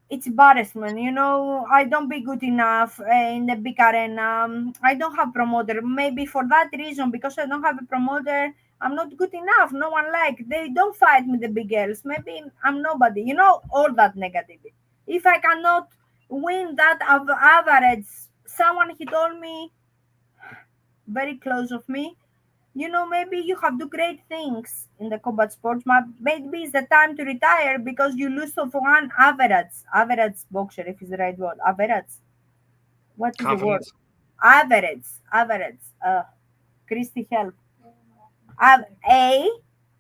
It's embarrassment. I don't be good enough in the big arena. I don't have promoter. Maybe for that reason, because I don't have a promoter, I'm not good enough. No one they don't fight me the big girls. Maybe I'm nobody. All that negativity. If I cannot win that average, someone he told me very close of me, maybe you have do great things in the combat sports. Maybe it's the time to retire because you lose of one average boxer, if it's the right word. Average. What is the word? confidence. Average. Christy, help. A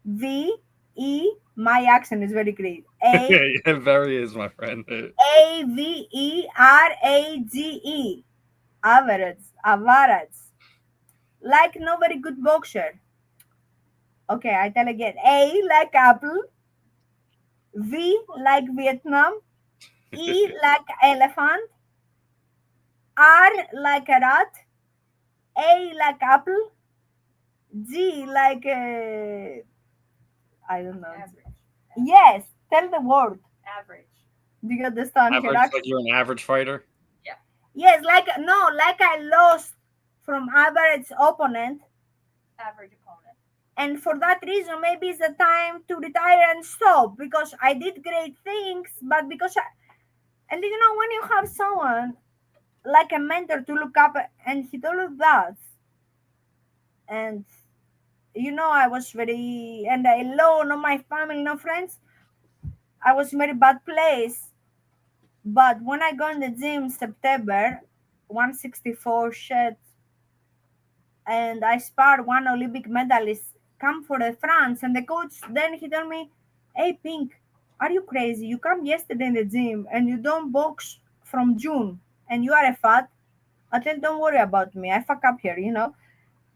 V E. My accent is very great. A It very is, my friend. Average. Average. Like no very good boxer. Okay, I tell again. A like apple. V like Vietnam, E like elephant, R like a rat, A like apple, G like I don't know. Yes, tell the word. Do you understand her Average, like accent? you're an average fighter. Yes, like no, like I lost from average opponent, and for that reason, maybe it's the time to retire and stop because I did great things, but and when you have someone like a mentor to look up and he told us that, and I was very and alone, no my family, no friends. I was in very bad place, but when I go in the gym September 164 shit, and I spar one Olympic medalist come for the France, and the coach then he told me, hey Pink, Are you crazy? You come yesterday in the gym and you don't box from June and you are a fat. I tell, don't worry about me. I fuck up here.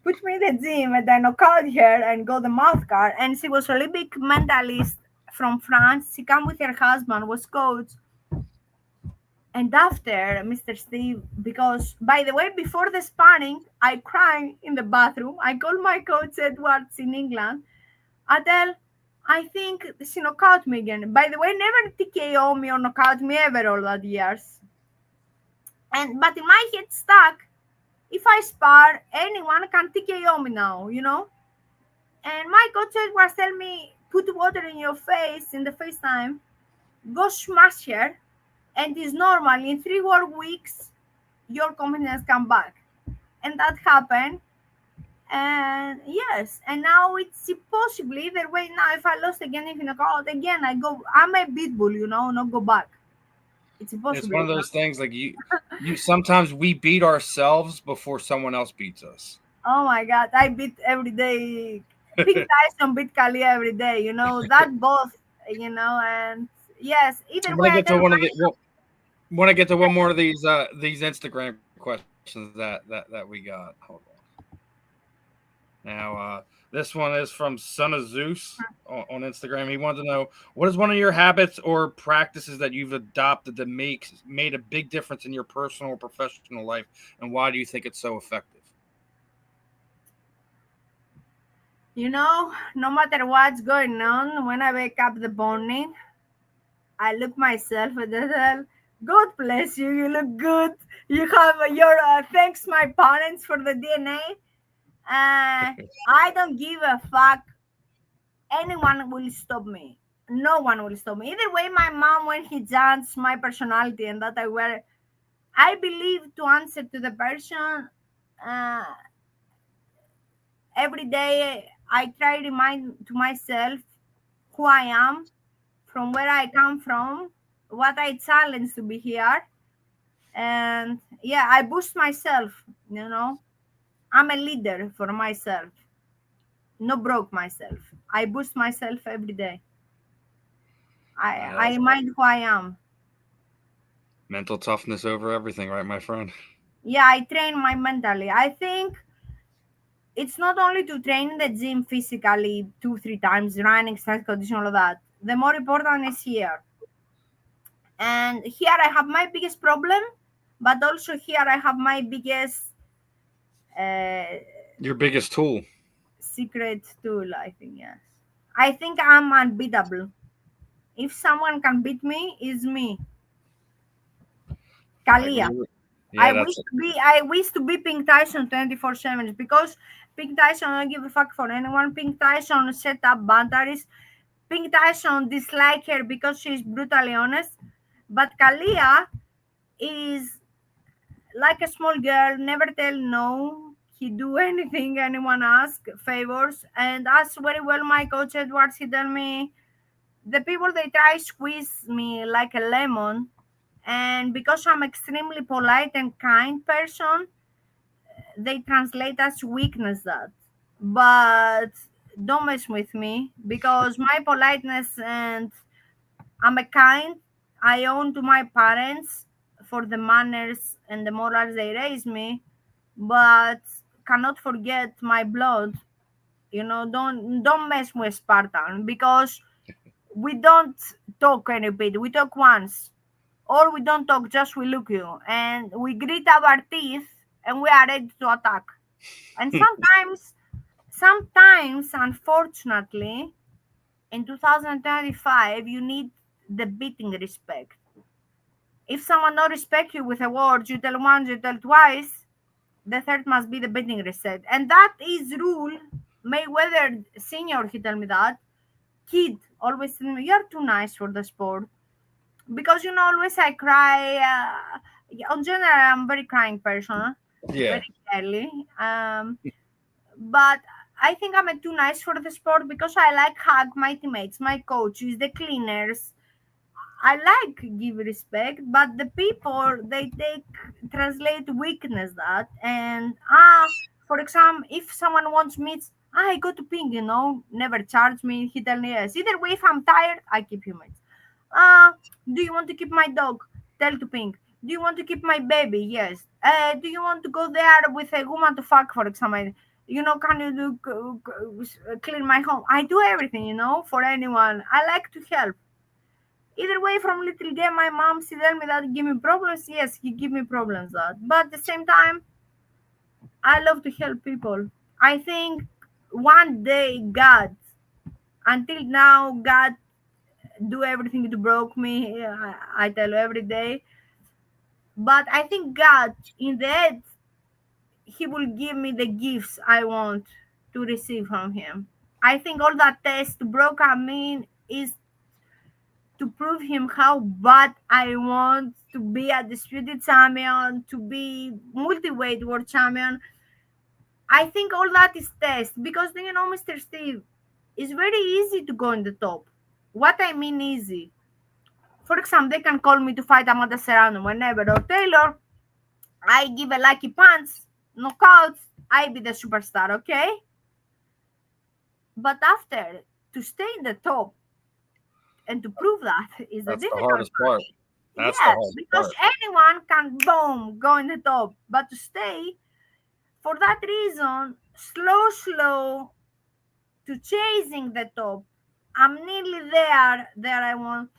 Put me in the gym and I knock out her and go the mouth guard. And she was Olympic medalist from France. She come with her husband, was coach. And after Mr. Steve, because by the way, before the sparring, I cried in the bathroom. I called my coach Edwards in England. I tell, I think she knockout me again. By the way, never TKO me or knockout me ever all that years. And but in my head stuck, if I spar, anyone can TKO me now. And my coach was telling me, put water in your face in the FaceTime, go smash her, and it's normal. In 3 more weeks, your confidence come back. And that happened. And yes, and now it's impossible either way. Now, if I lost again, if you knock out again, I'm a pitbull, not go back. It's It's impossible. one of those things like you sometimes we beat ourselves before someone else beats us. Oh my God, I beat every day. Pink Tyson beat Kallia every day, that both, and yes, I either way, want to I get to tell one of the well, want to get to one more of these Instagram questions that we got. Hold on. Now, this one is from Son of Zeus on Instagram. He wanted to know what is one of your habits or practices that you've adopted that makes made a big difference in your personal or professional life, and why do you think it's so effective? no matter what's going on, when I wake up the morning, I look myself and I tell, God bless you. You look good. You have your thanks my parents for the DNA. I don't give a fuck. Anyone will stop me. No one will stop me. Either way, my mom when he judged my personality and that I wear, I believe to answer to the person. Uh, every day I try to remind to myself who I am, from where I come from, what I challenge to be here, and yeah, I boost myself. I'm a leader for myself, no broke myself. I boost myself every day. I That's remind who I am. mental toughness over everything, right, my friend? Yeah, I train my mentally. I think it's not only to train in the gym physically 2 3 times running strength condition all of that. The more important is here, and here I have my biggest problem, but also here I have my biggest uh, Your biggest tool. secret tool. I think, yes. I think I'm unbeatable. If someone can beat me, is me, I agree Kalia. with. Yeah, I that's wish to be I wish to be Pink Tyson 24/7 because Pink Tyson don't give a fuck for anyone. Pink Tyson set up boundaries. Pink Tyson dislike her because she's brutally honest. But Kalia is like a small girl, never tell no. He do anything anyone ask, favors. And as very well my coach Edwards, he tell me the people they try squeeze me like a lemon, and because I'm extremely polite and kind person, they translate as weakness that. But don't mess with me because my politeness and I'm a kind, I own to my parents for the manners and the morals they raised me, but cannot forget my blood. Don't mess with Spartan because we don't talk any bit. We talk once, or we don't talk. Just we look you and we grit our teeth and we are ready to attack. And sometimes, unfortunately, in 2025, you need the beating respect. If someone not respect you with a word, you tell once, you tell twice, the third must be the beating respect. And that is rule. Mayweather senior, he tell me that. Kid always tell me, you're too nice for the sport. Because always I cry. On general, I'm very crying person, yeah. very early. But I think I'm too nice for the sport because I like hug my teammates, my coaches, the cleaners. I like give respect, but the people they take translate weakness that and for example, if someone wants meats, I go to ping, never charge me. He tell me yes. Either way, if I'm tired, I keep you mates. Uh, do you want to keep my dog? Tell to Pink. Do you want to keep my baby? Yes. Do you want to go there with a woman to fuck, for example? Can you clean my home? I do everything, for anyone. I like to help. Either way, from little game, my mom, she tell me that give me problems. Yes, he give me problems. That, but at the same time, I love to help people. I think one day God, until now, God do everything to broke me. I tell you every day. But I think God, in the end, He will give me the gifts I want to receive from Him. I think all that test broke me is to prove Him how bad I want to be a disputed champion, to be multi-weight world champion. I think all that is test because Mr. Steve, it's very easy to go in the top. What I mean easy. For example, they can call me to fight Amanda Serrano whenever or Taylor. I give a lucky punch, knockouts, I be the superstar, okay? But after to stay in the top and to prove that is a That's the difficult hardest part. part. That's the Yes, hardest because part. anyone can boom go in the top, but to stay for that reason, slow to chasing the top. I'm nearly there I want,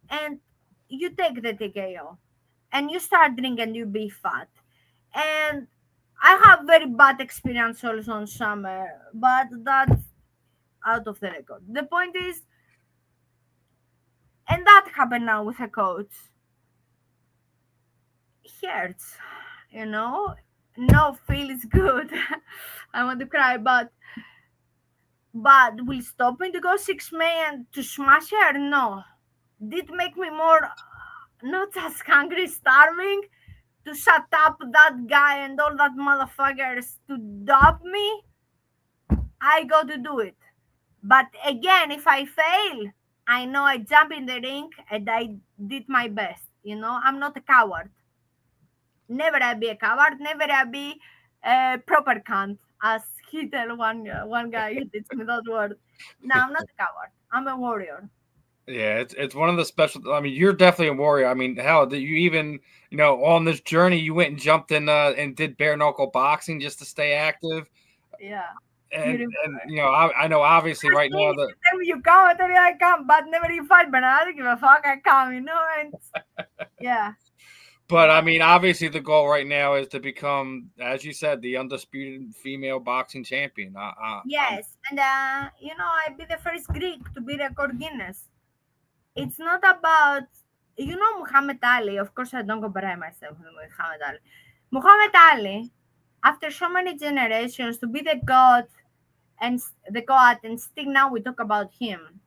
and you take the TKO, and you start drinking, you be fat, and I have very bad experience also on summer, but that's out of the record. The point is, and that happened now with a coach. Hurts, you know. No feels good. I want to cry, but will stop me to go 6 May and to smash her? No. Did make me more not as hungry, starving to shut up that guy and all that motherfuckers to dub me? I got to do it. But again, if I fail, I know I jump in the ring and I did my best. I'm not a coward. Never I be a coward. Never I be a proper cunt. As he tell one guy, he teach me that word. No, I'm not a coward. I'm a warrior. Yeah, it's one of the special. I mean, you're definitely a warrior. I mean, hell, that you even on this journey, you went and jumped in and did bare knuckle boxing just to stay active. Yeah. And Beautiful. I know obviously right now You that tell me you come, I tell you I come, but never you fight, but I don't give a fuck, I come, and yeah. but I mean obviously the goal right now is to become, as you said, the undisputed female boxing champion. I'm Yes, and I be the first Greek to be record Guinness. It's not about Muhammad Ali. Of course, I don't compare myself with Muhammad Ali. Muhammad Ali, after so many generations, to be the god and the god, and still now we talk about him.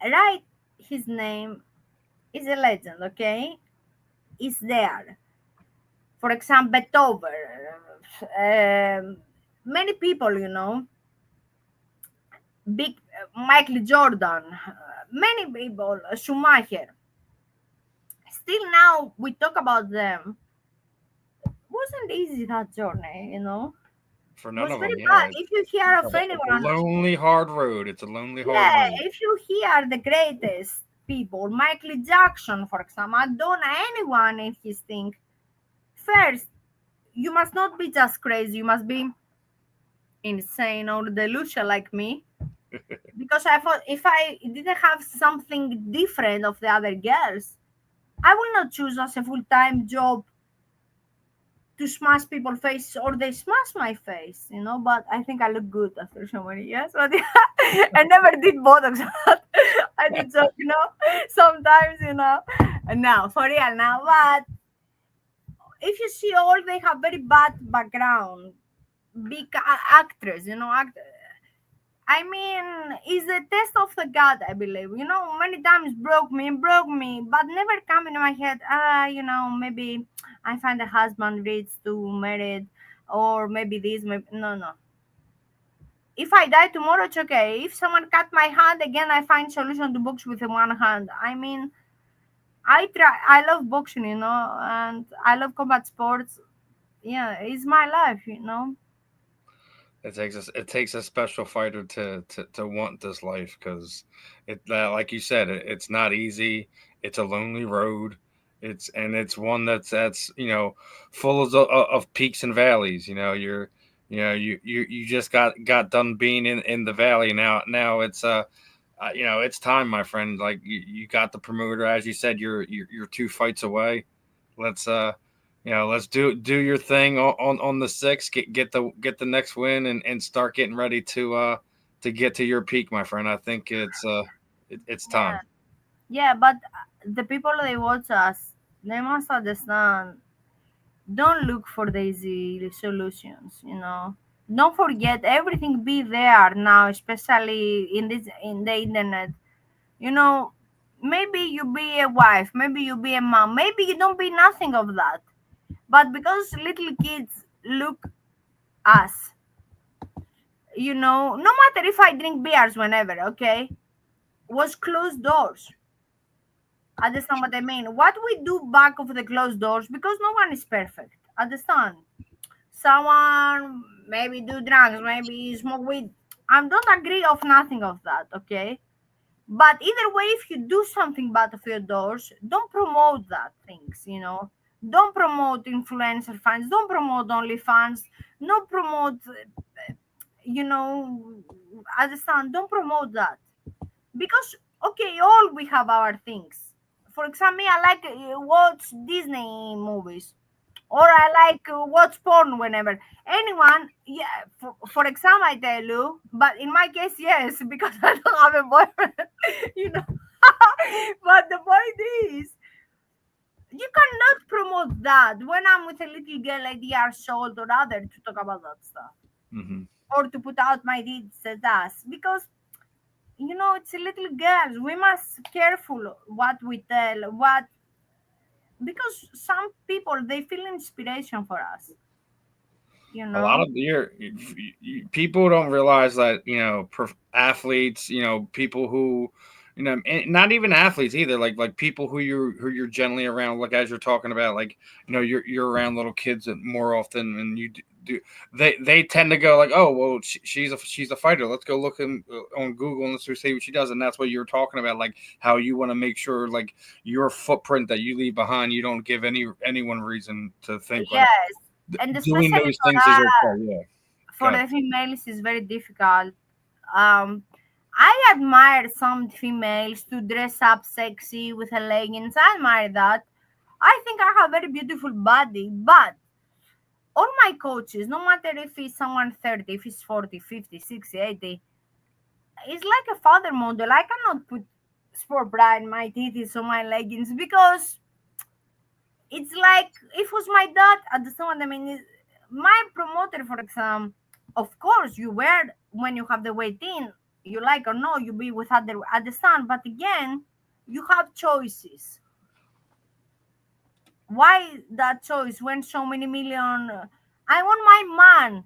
Right, his name is a legend. Okay, is there. For example, Beethoven, many people, big Michael Jordan, many people, Schumacher. Still now we talk about them. Wasn't easy that journey, for none Was of very them. Yeah, bad. If you hear of it's a anyone, lonely hard road. It's a lonely hard yeah, road. if you hear the greatest people, Michael Jackson, for example, Madonna, anyone in his thing, first you must not be just crazy. You must be insane or delusional like me, because I thought if I didn't have something different of the other girls, I will not choose as a full-time job to smash people's face or they smash my face, but I think I look good after so many years. But I never did Botox. I did so, sometimes, and now for real now. But if you see all, they have very bad background, big actress, I mean, it's a test of the God, I believe. Many times broke me, but never come in my head, maybe I find a husband rich to married, or maybe this, maybe, no, no. If I die tomorrow, it's okay. If someone cut my hand, again, I find solution to box with one hand. I mean, I love boxing, and I love combat sports. Yeah, it's my life. it takes a special fighter to want this life, because like you said, it's not easy. It's a lonely road. It's one that's full of peaks and valleys. You just got done being in the valley. Now it's time, my friend. Like you got the promoter, as you said. You're 2 fights away. Let's do your thing on the sixth. Get the next win, and start getting ready to get to your peak, my friend. I think it's time. Yeah, yeah, but the people they watch us, they must understand. Don't look for the easy solutions. Don't forget everything be there now, especially in the internet. You know, maybe you be a wife, maybe you be a mom, maybe you don't be nothing of that. But because little kids look us, no matter if I drink beers whenever, okay, was closed doors. Understand what I mean? What we do back of the closed doors, because no one is perfect. Understand? Someone maybe do drugs, maybe smoke weed. I don't agree of nothing of that, okay? But either way, if you do something bad of your doors, don't promote that things. Don't promote influencer fans. Don't promote OnlyFans. Don't promote, you know, understand? Don't promote that because okay, all we have our things. For example, I like watch Disney movies, or I like watch porn whenever. Anyone, yeah. For example, I tell you, but in my case, yes, because I don't have a boyfriend, you know. But the point is, you cannot promote that when I'm with a little girl like 8 years old or other to talk about that stuff Hmm. or to put out my deeds as us because it's a little girls. We must careful what we tell, what because some people they feel inspiration for us, you A lot know. of people don't realize that athletes, people who and not even athletes either, like people who you're generally around, like as you're talking about, like you're around little kids more often, and do they tend to go like, oh well, she's a fighter, let's go look on Google and let's see what she does. And that's what you're talking about, like how you want to make sure, like your footprint that you leave behind, you don't give anyone reason to think like Yes, and doing especially those things is okay. Yeah. for God. the females is very difficult. Um, I admire some females to dress up sexy with a leggings. I admire that. I think I have very beautiful body, but all my coaches, no matter if he's someone 30, if he's 40, 50, 60, 80, it's like a father model. I cannot put sport bra in my titties or my leggings because it's like if it was my dad at the time. I mean, my promoter, for example, of course, you wear when you have the weight in, you like or no, you be with other at the stand. But again, you have choices. Why that choice when so many million? I want my man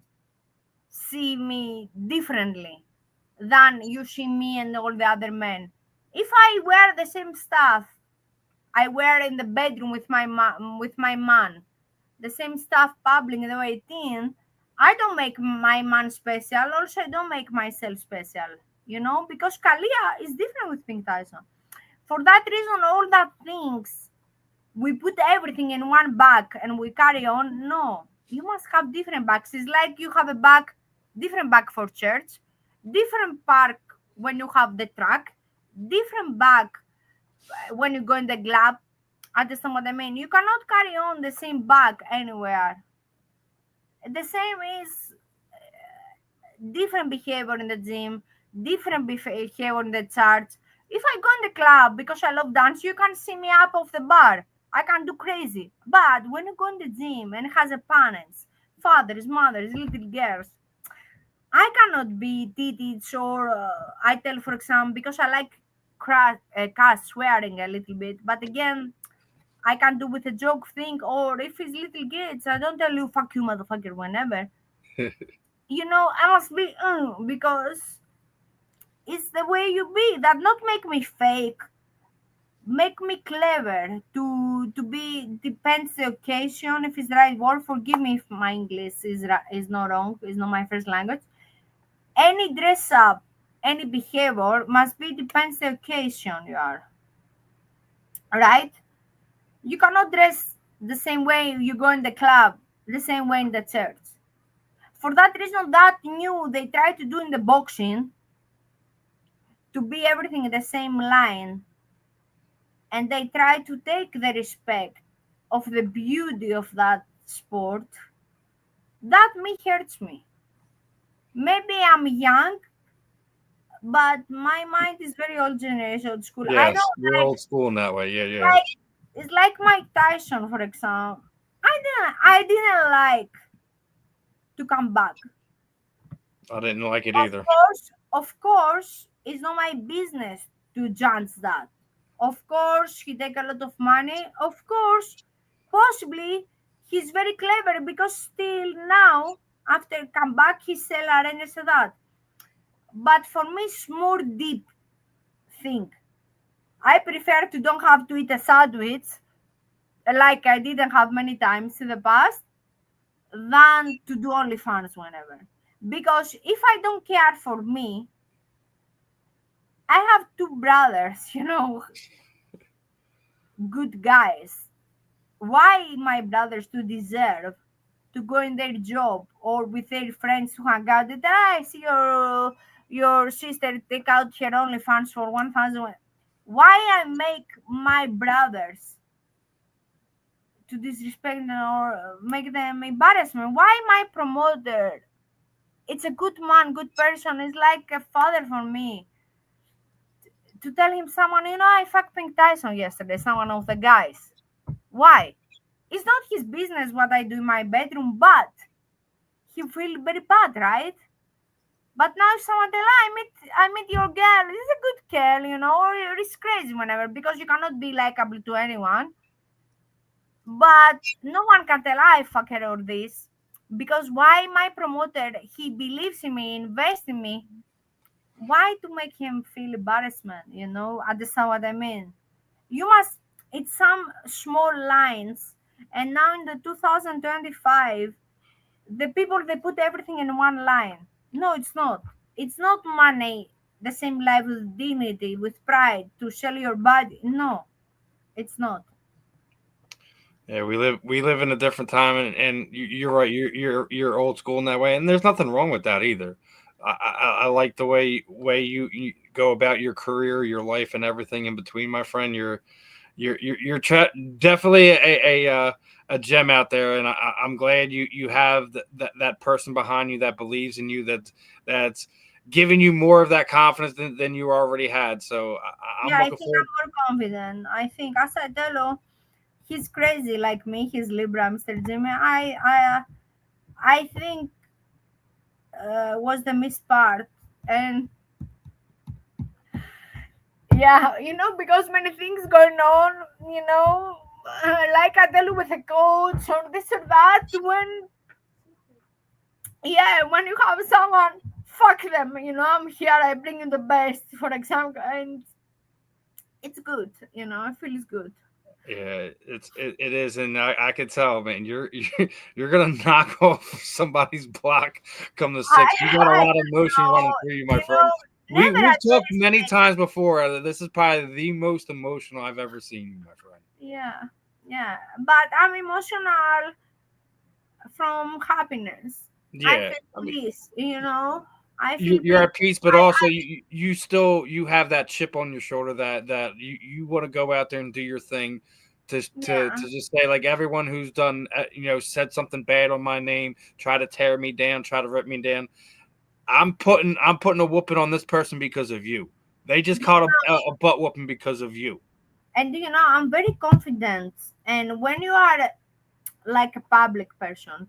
see me differently than you see me and all the other men. If I wear the same stuff I wear in the bedroom with my man, the same stuff public in the 18, I don't make my man special. Also, I don't make myself special. Because Kalia is different with Pink Tyson. For that reason, all that things we put everything in one bag and we carry on. No, you must have different bags. It's like you have a bag, different bag for church, different park when you have the track, different bag when you go in the club. Understand what I mean? You cannot carry on the same bag anywhere. The same is different behavior in the gym, different behavior in the church. If I go in the club because I love dance, you can see me up of the bar. I can do crazy. But when you go in the gym and it has a parents, fathers, mothers, little girls, I cannot be titties or I tell, for example, because I like cuss swearing a little bit. But again, I can do with a joke thing, or if it's little kids, I don't tell you fuck you motherfucker whenever. I must be because it's the way you be. That not make me fake. make me clever to be depends the occasion if it's the right word. Forgive me if my English is not wrong, is not my first language. Any dress up, any behavior must be depends the occasion you are, right? You cannot dress the same way you go in the club, the same way in the church. For that reason, that new they try to do in the boxing to be everything in the same line, and they try to take the respect of the beauty of that sport. That me hurts me. Maybe I'm young, but my mind is very old generation, old school. I Yes, don't you're like old school in that way. Yeah, yeah. like it's like Mike Tyson, for example. I didn't like to come back. I didn't like it Of either. course, of course, it's not my business to judge that. Of course, he take a lot of money. Of course, possibly he's very clever because still now, after come back, he sell arenas and that. But for me, it's more deep thing. I prefer to don't have to eat a sandwich like I didn't have many times in the past than to do OnlyFans whenever. Because if I don't care for me, I have two brothers, good guys. Why my brothers to deserve to go in their job or with their friends who hang out? That I see your sister take out her OnlyFans for 1,000. Why I make my brothers to disrespect or make them embarrassment? Why my promoter? It's a good man, good person. It's like a father for me. To tell him someone, I fucked Pink Tyson yesterday, someone of the guys. Why? It's not his business what I do in my bedroom, but he feel very bad, right? But now if someone tell, I meet your girl, it's a good girl, or it's crazy whenever because you cannot be likable to anyone. But no one can tell I fuck her or this. Because why my promoter he believes in me, invests in me, why to make him feel embarrassment, understand what I mean? You must it's some small lines, and now in the 2025 the people they put everything in one line. No, it's not money, the same level with dignity with pride to sell your body. No, it's not. Yeah, we live in a different time, and you're right. You're old school in that way, and there's nothing wrong with that either. I like the way you go about your career, your life, and everything in between, my friend. Definitely a gem out there, and I'm glad you have that person behind you that believes in you, that's giving you more of that confidence than you already had. So I'm Yeah, I looking think forward. I'm more confident. I think as I tell you, he's crazy like me. He's Libra, Mr. Jimmy. I think was the missed part. And yeah, because many things going on, like I tell you with a coach or this or that. When you have someone, fuck them. I'm here. I bring you the best, for example, and it's good. It feels good. Yeah, it is, and I could tell, man. You're gonna knock off somebody's block come the I six. You got a I lot of don't emotion running through you, my friend. never We've talked many underestimate. times before. This is probably the most emotional I've ever seen you, my friend. Yeah, yeah, but I'm emotional from happiness. I Yeah, feel I mean, peace. I feel you're peace. at peace, but also you still you have that chip on your shoulder that you want to go out there and do your thing. To Yeah, just say, like, everyone who's done said something bad on my name, try to tear me down, try to rip me down. I'm putting a whooping on this person because of you. They just caught a butt whooping because of you. and I'm very confident. And when you are like a public person,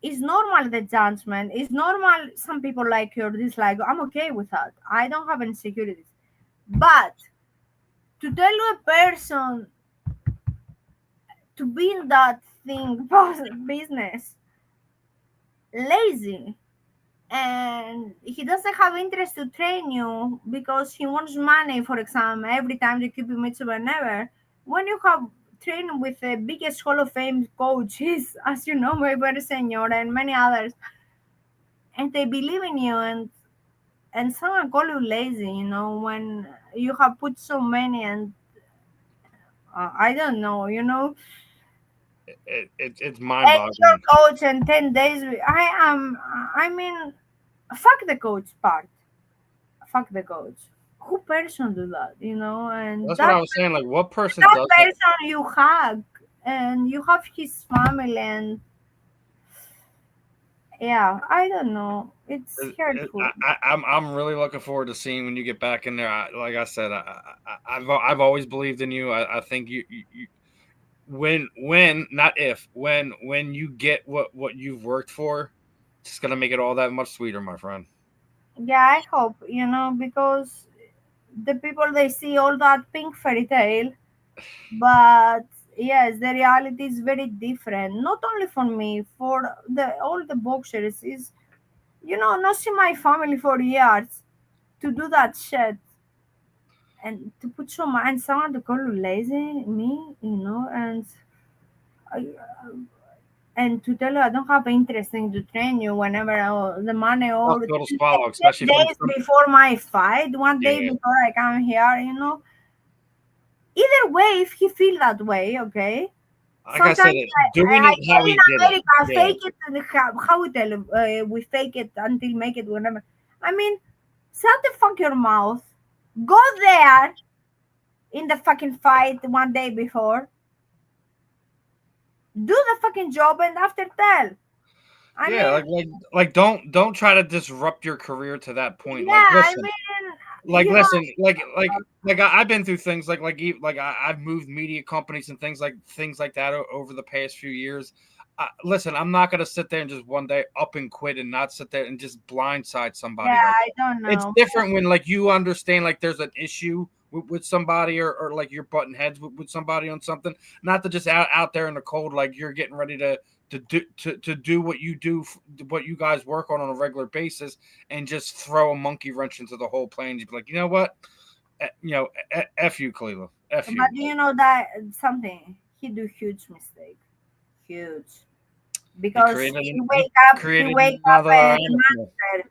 it's normal the judgment. It's normal. Some people like you or dislike you. I'm okay with that. I don't have insecurities. But to tell you a person to be in that thing business lazy, and he doesn't have interest to train you because he wants money, for example, every time they keep him whenever. When you have trained with the biggest Hall of Fame coaches, as you know, very senior and many others, and they believe in you, and someone call you lazy, when you have put so many, and I don't know, It's and your mind-boggling. coach in 10 days, I mean, fuck the coach part. Fuck the coach. Who person do that, and That's what I was saying. Like, what person that does that? person you hug, and you have his family, and yeah, I don't know. It's hurtful. I'm really looking forward to seeing when you get back in there. Like I said, I've always believed in you. I think you when not if when you get what you've worked for, it's just gonna make it all that much sweeter, my friend. Yeah, I hope, because the people they see all that pink fairy tale, but yes, the reality is very different. Not only for me, for the all the boxers is, not see my family for years to do that shit and to put so much and someone to call you lazy, me, I, and to tell you I don't have interest in to train you whenever the money Tough or pill to 10 swallow, especially from days before my fight, one day yeah. before I come here, either way, if he feel that way, okay. Like I said, Sometimes doing I it how tell he in did it. America, Yeah, fake it, and how we tell, we fake it until make it, whatever. I mean, shut the fuck your mouth. Go there in the fucking fight one day before. Do the fucking job and after tell. I yeah. mean, Like don't try to disrupt your career to that point. Like yeah, I listen, mean, like listen, I've been through things I've moved media companies and things like that over the past few years. Listen, I'm not gonna sit there and just one day up and quit and not sit there and just blindside yeah, somebody like I don't that. It's know. different when like you understand like there's an issue with somebody or like you're butting heads with somebody on something, not to just out there in the cold like you're getting ready to do what you do, what you guys work on a regular basis, and just throw a monkey wrench into the whole plan. You'd be like, you know what, f you, Kalila, f But you. you know that something he do huge mistake, huge, He because created he he wake up, he created wake up another a animal. monster.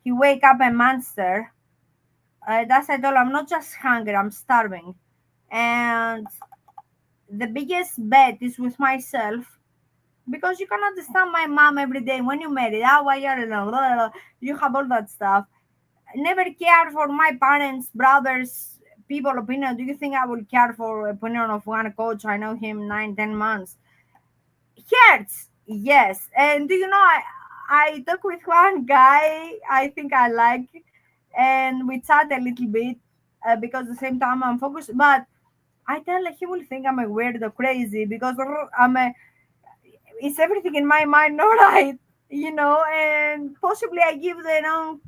He wake up a monster. That's I told him, I'm not just hungry, I'm starving, and the biggest bet is with myself because you can understand my mom every day when you married. Ah, why you're alone? Blah, blah, blah. You have all that stuff. Never care for my parents, brothers, people opinion. Do you think I will care for opinion of one coach? I know him 9, 10 months. Hurts, yes. And do you know I talk with one guy I think I like, and we chat a little bit because at the same time I'm focused, but I tell he will think I'm a weirdo crazy because I'm a is everything in my mind all right, and possibly I give the wrong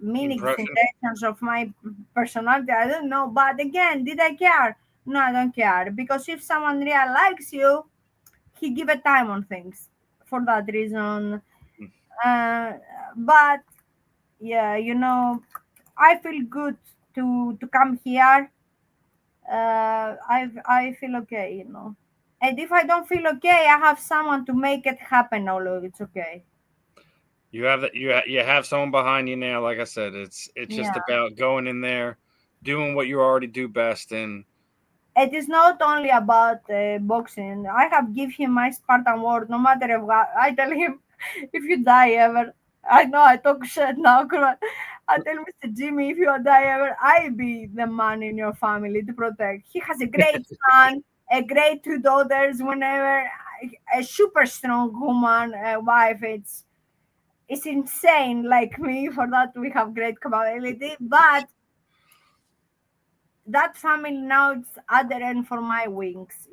meanings, Impression. intentions of my personality. I don't know. But again, did I care? No, I don't care. Because if someone really likes you, he give a time on things for that reason. Uh, but yeah, I feel good to come here. I feel okay, And if I don't feel okay, I have someone to make it happen. Although it's okay. You have that you have someone behind you now. Like I said, it's just Yeah. about going in there, doing what you already do best, and It is not only about boxing. I have give him my Spartan word. No matter what, I tell him, if you die ever, I know I talk shit now. Come on. I tell Mr. Jimmy, if you die ever, I be the man in your family to protect. He has a great son, a great two daughters. Whenever a super strong woman, wife, it's insane. Like me, for that we have great capability, but that family now it's other end for my wings,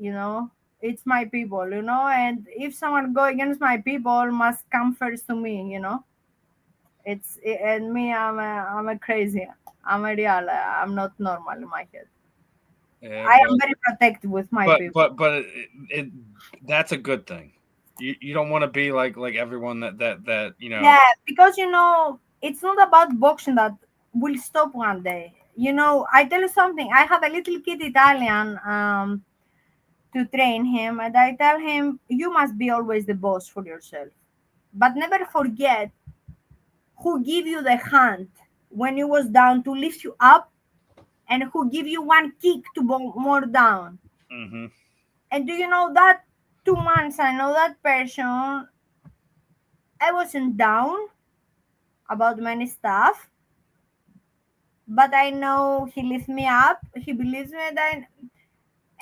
it's my people, and if someone go against my people must come first to me, and me, I'm a crazy, I'm a real, I'm not normal in my head. yeah, I am very protective with my people. but it that's a good thing. You don't want to be like everyone that Yeah, because it's not about boxing that will stop one day. I tell you something. I have a little kid Italian to train him, and I tell him you must be always the boss for yourself, but never forget who give you the hand when you was down to lift you up, and who give you one kick to go more down. Hmm. And do you know that 2 months I know that person, I wasn't down about many stuff, but I know he lifts me up, he believes me,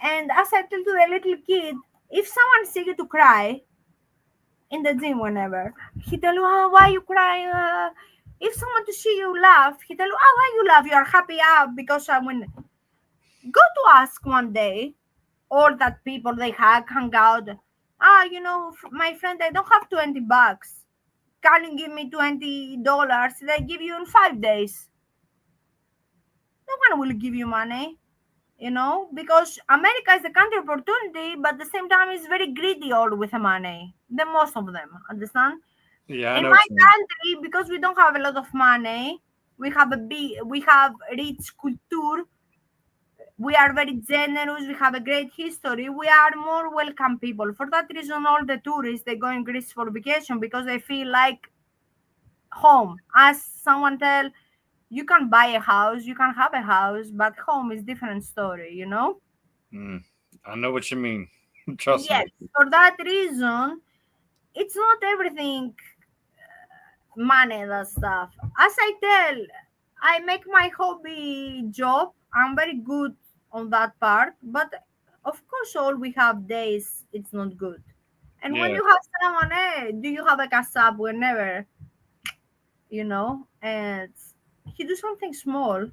and as I tell to the little kid, if someone see you to cry in the gym whenever, he tell you, oh, why you cry? If someone to see you laugh, he tell you, oh, why you laugh? You are happy because I win. Go to ask one day all that people they hang out. My friend, I don't have $20. Can you give me $20? They give you in 5 days. No one will give you money, because America is the country of opportunity, but at the same time is very greedy all with the money. The most of them, understand? Yeah, I In know my what you mean. country, because we don't have a lot of money, we have rich culture, we are very generous, we have a great history, we are more welcome people. For that reason, all the tourists they go in Greece for vacation because they feel like home. As someone tell, you can buy a house, you can have a house, but home is different story. Mm, I know what you mean. Trust me. Yes, for that reason, it's not everything money that stuff. As I tell, I make my hobby job. I'm very good on that part, but of course, all we have days it's not good. And when Yeah. you have someone, do you have a kasab whenever, and he do something small,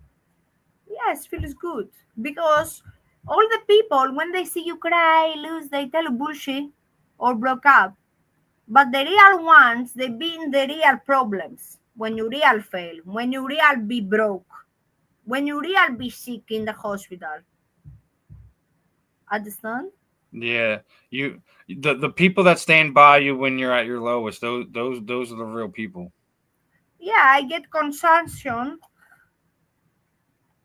yes, feels good because all the people when they see you cry, lose, they tell you bullshit or broke up. But the real ones, they be in the real problems. When you real fail, when you real be broke, when you real be sick in the hospital. Understand? Yeah, the people that stand by you when you're at your lowest, those are the real people. Yeah, I get consumption.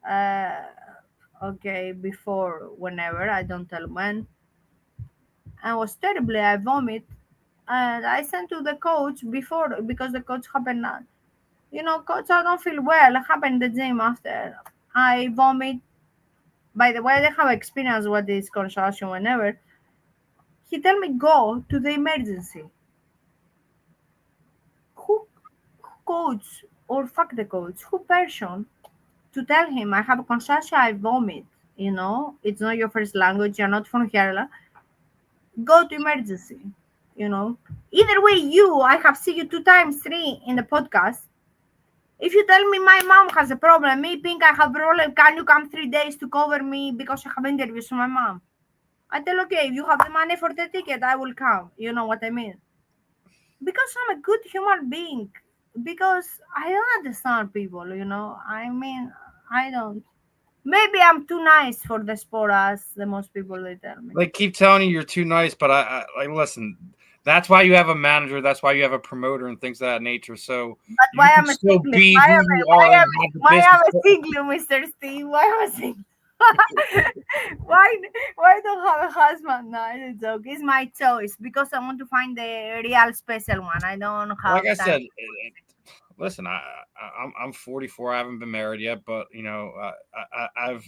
Uh, okay, before whenever I don't tell when. I was terribly. I vomit, and I sent to the coach before because the coach happened. Coach, I don't feel well. It happened in the gym after I vomit. By the way, I have experience what is consumption whenever. He tell me go to the emergency. Who coach or fuck the coach? Who person to tell him I have a consumption, I vomit? It's not your first language. You're not from Kerala. Go to emergency. Either way, I have seen you 2 times, three in the podcast. If you tell me my mom has a problem, me think I have a problem, can you come 3 days to cover me because I have interviews with my mom? I tell okay, if you have the money for the ticket, I will come. You know what I mean? Because I'm a good human being. Because I don't understand people. I mean, I don't. Maybe I'm too nice for the sport as the most people they tell me. They keep telling you you're too nice, but I like listen. That's why you have a manager. That's why you have a promoter and things of that nature. So But you why can am I still single? be Why who am I? you Why are and am I? have the Why am business. I single, Mr. Steve? Why am I single? why? Why don't have a husband? No, it's a joke. It's my choice because I want to find the real special one. I don't Like have I time. said, listen, I'm 44. I haven't been married yet, but I've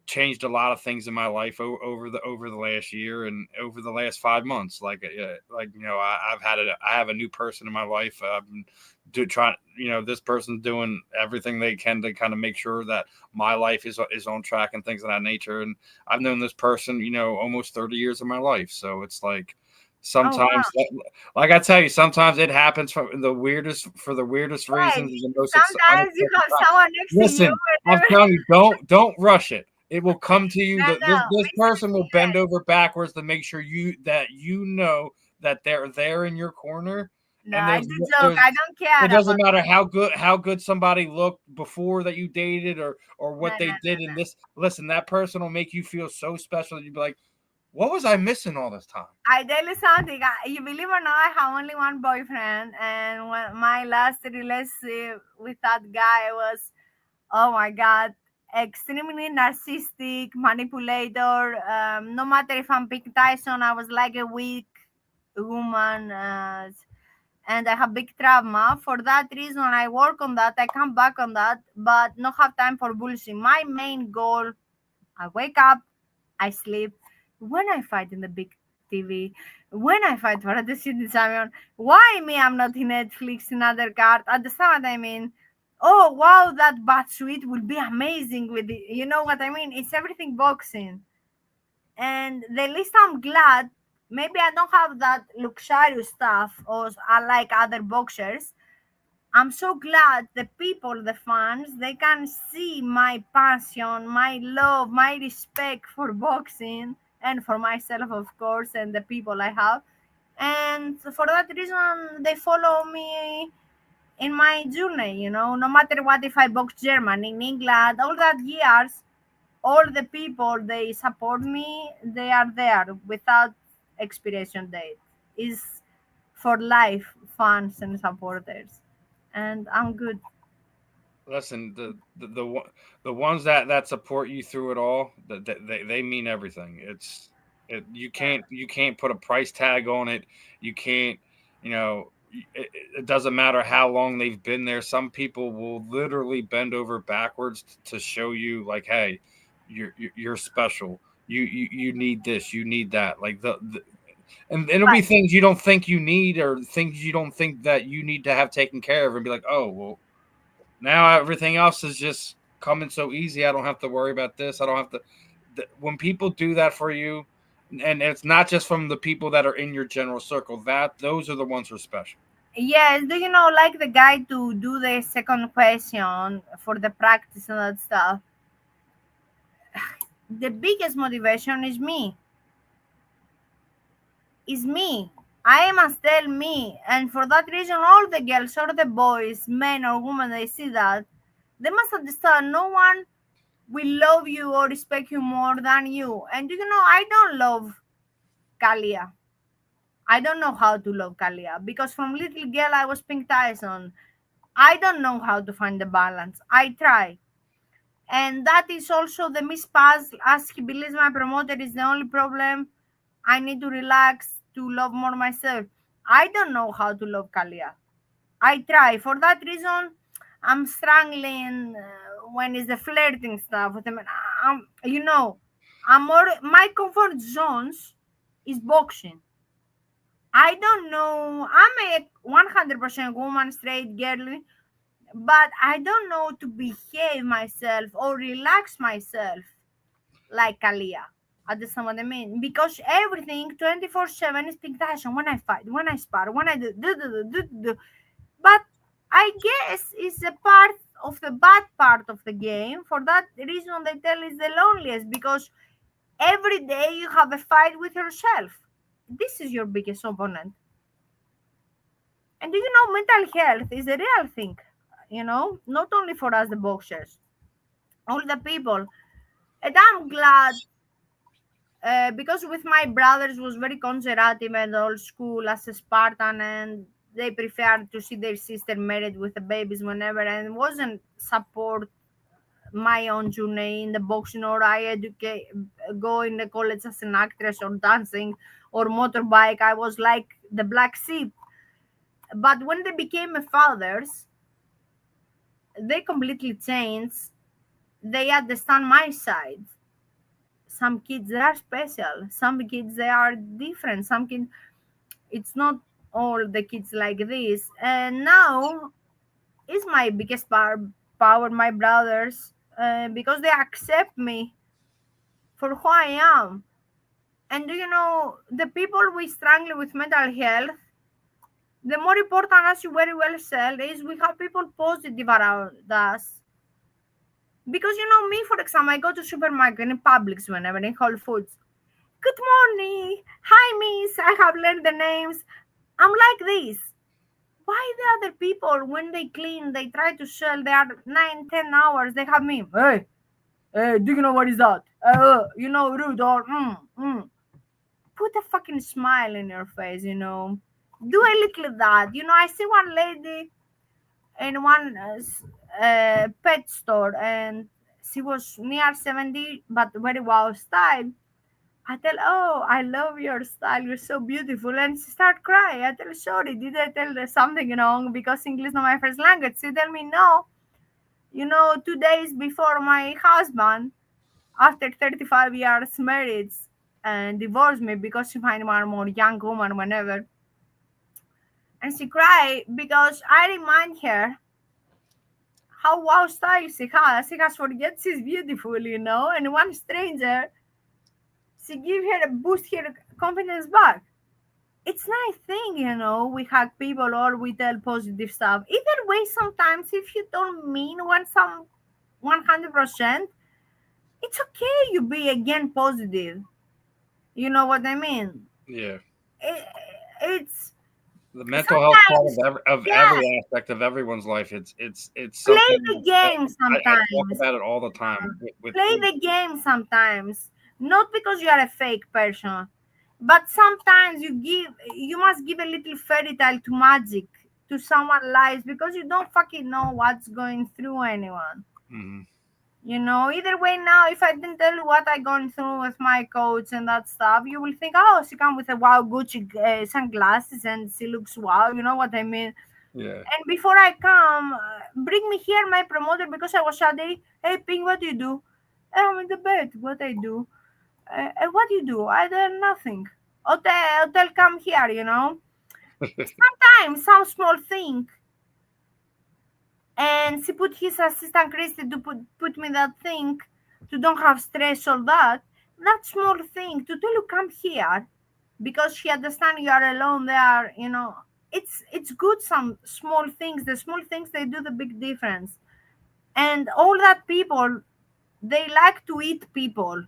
changed a lot of things in my life over the last year and over the last 5 months. I have a new person in my life. I've been trying. This person's doing everything they can to kind of make sure that my life is on track and things of that nature. And I've known this person, almost 30 years of my life. So it's like Oh wow! sometimes like I tell you, sometimes it happens for the weirdest Right. reasons and the most Sometimes you unexpected have times. someone next to you. Listen, I'm telling you, don't rush it. It will come to you. No, That no, this Mr. person will bend Steven. over backwards to make sure that they're there in your corner. No, And I do joke. I don't care it doesn't about matter that. how good somebody looked before that you dated or No, what no, they no, did in no. this. Listen, that person will make you feel so special that you'd be like, What was I missing all this time? I tell you something. You believe or not, I have only one boyfriend, and when my last relationship with that guy was, oh my god, extremely narcissistic, manipulator. No matter if I'm Big Tyson, I was like a weak woman, and I have big trauma. For that reason, I work on that. I come back on that, but not have time for bullshit. My main goal: I wake up, I sleep. When I fight in the big TV, when I fight for the city champion, why me? I'm not in Netflix, in other card. Understand what I mean? Oh wow, that bat suite will be amazing with it. You know what I mean? It's everything boxing. And the least I'm glad, maybe I don't have that luxurious stuff or I like other boxers. I'm so glad the people, the fans, they can see my passion, my love, my respect for boxing and for myself, of course, and the people I have. And for that reason, they follow me in my journey, no matter what, if I box Germany, in England, all that years, all the people, they support me, they are there without expiration date. Is for life fans and supporters, and I'm good. Listen, the ones that support you through it all, they mean everything. You can't put a price tag on it. You can't, you know, it doesn't matter how long they've been there. Some people will literally bend over backwards to show you, like, hey, you're special. You need this, you need that. Like and it'll be Right. things you don't think you need, or things you don't think that you need to have taken care of, and be like, oh well, now everything else is just coming so easy. I don't have to worry about this. I don't have to. When people do that for you, and it's not just from the people that are in your general circle, that those are the ones who are special. Yes, do you know, like the guy to do the second question for the practice and that stuff? The biggest motivation is me. Is me. I must tell me, and for that reason, all the girls or the boys, men or women, they see that they must understand no one will love you or respect you more than you. And do you know, I don't love Kalia. I don't know how to love Kalia because from little girl I was Pink Tyson. I don't know how to find the balance. I try. And that is also the mispass as he believes my promoter is the only problem. I need to relax to love more myself. I don't know how to love Kalia. I try. For that reason, I'm struggling when it's the flirting stuff with them. I'm more, my comfort zones is boxing. I don't know. I'm a 100% woman, straight girl, but I don't know to behave myself or relax myself like Kalia. Understand what I mean? Because everything 24/7 is passion. When I fight, when I spar, when I do. But I guess it's a part of the bad part of the game. For that reason, they tell it's the loneliest because every day you have a fight with yourself. This is your biggest opponent. And do you know mental health is a real thing? Not only for us, the boxers, all the people. And I'm glad because with my brothers was very conservative and old school as a Spartan, and they preferred to see their sister married with the babies whenever, and wasn't support my own journey in the boxing, or I educate go in the college as an actress or dancing or motorbike. I was like the black sheep. But when they became fathers, they completely changed. They understand my side. Some kids they are special. Some kids they are different. Some kids it's not all the kids like this. And now is my biggest power my brothers because they accept me for who I am. And do you know the people we struggle with mental health? The more important, as you very well said, is we have people positive around us. Because me, for example, I go to supermarket in Publix whenever in Whole Foods. Good morning. Hi, miss. I have learned the names. I'm like this. Why the other people, when they clean, they try to sell, they are 9, 10 hours, they have me. Hey, do you know what is that? Rude or. put a fucking smile in your face, you know. Do a little that. You know, I see one lady in one pet store, and she was near 70, but very wow style. I tell, oh, I love your style. You're so beautiful. And she start crying. I tell, sorry, did I tell her something wrong? Because English is not my first language. She tell me, no. You know, 2 days before my husband, after 35 years married, and divorced me because she find one more young woman whenever. And she cried because I remind her how wow style she has. She has forget she's beautiful, you know. And one stranger, she give her a boost her confidence back. It's nice thing, you know. We hug people or we tell positive stuff. Either way, sometimes if you don't mean one some 100%, it's okay. You be again positive. You know what I mean? Yeah. It, it's The mental health part sometimes, of yeah. every aspect of everyone's life. It's Play something the that game I talk sometimes. about it all the time Play with the game sometimes. Not because you are a fake person, but sometimes you must give a little fairy tale to magic to someone's lives because you don't fucking know what's going through anyone. Mhm. You know, either way now, if I didn't tell you what I gone through with my coach and that stuff, you will think, oh, she come with a wow Gucci sunglasses and she looks wow. You know what I mean? Yeah. And before I come, bring me here my promoter because I was Shadi. Hey, Ping, what do you do? I'm in the bed. What I do? And what do you do? I do nothing. Hotel, come here. You know. Sometimes some small thing, and she put his assistant Christy to put me that thing to don't have stress or that. That small thing to tell you come here because she understand you are alone there. You know, it's good. Some small things. The small things they do the big difference. And all that people they like to eat people.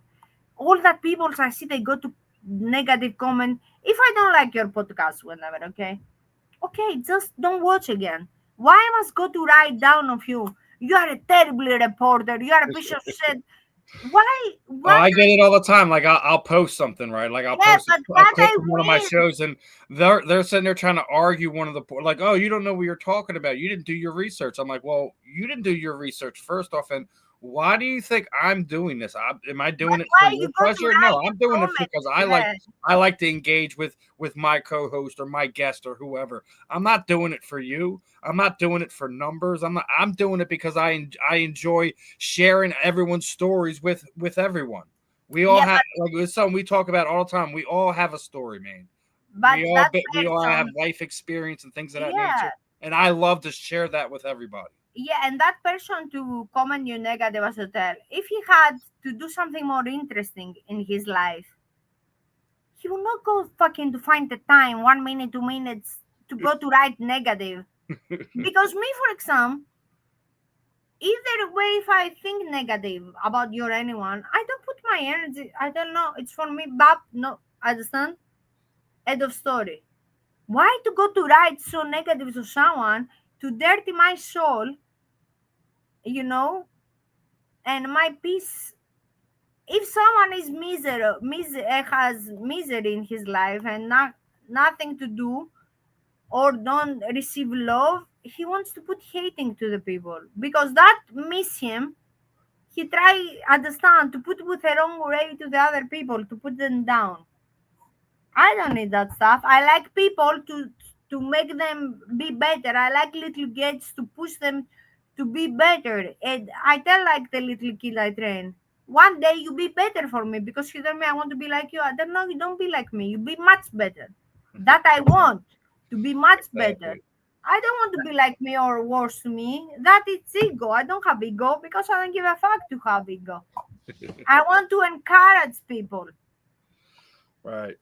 All that people I see they go to negative comment. If I don't like your podcast, whenever, okay, just don't watch again. Why I must go to write down of you? You are a terrible reporter. You are a piece of shit. Why? Oh, What? I get it all the time. Like I'll post something, right? Like Yeah, but a what clip I from one of my win. shows, and they're sitting there trying to argue one of the like, oh, you don't know what you're talking about. You didn't do your research. I'm like, well, you didn't do your research first off, and why do you think I'm doing this? Am I But doing it for why your you go to pleasure? No, write I'm a doing it comment? because Yeah, I like to engage with my co-host or my guest or whoever. I'm not doing it for you. I'm not doing it for numbers. I'm doing it because I enjoy sharing everyone's stories with everyone. We all yeah, have like it's something we talk about all the time. We all have a story, man. but that We all have person, life experience and things of that nature. yeah, And I love to share that with everybody. yeah, and that person to comment you negative as well. If he had to do something more interesting in his life, he will not go fucking to find the time, 1 minute, 2 minutes to go to write negative. Because me, for example, either way, if I think negative about you or anyone, I don't put my energy. I don't know. It's for me, but no, understand? End of story. Why to go to write so negative to someone to dirty my soul, you know, and my peace? If someone is has misery in his life and nothing to do or don't receive love, he wants to put hating to the people because that miss him. He try understand to put with a wrong way to the other people to put them down. I don't need that stuff. I like people to make them be better. I like little kids to push them to be better. And I tell like the little kid I train, one day you be better for me because you tell me I want to be like you. I don't know, you don't be like me. You be much better. That I want to be much better. Exactly. I don't want to be like me or worse to me. That is ego. I don't have ego because I don't give a fuck to have ego. I want to encourage people. Right.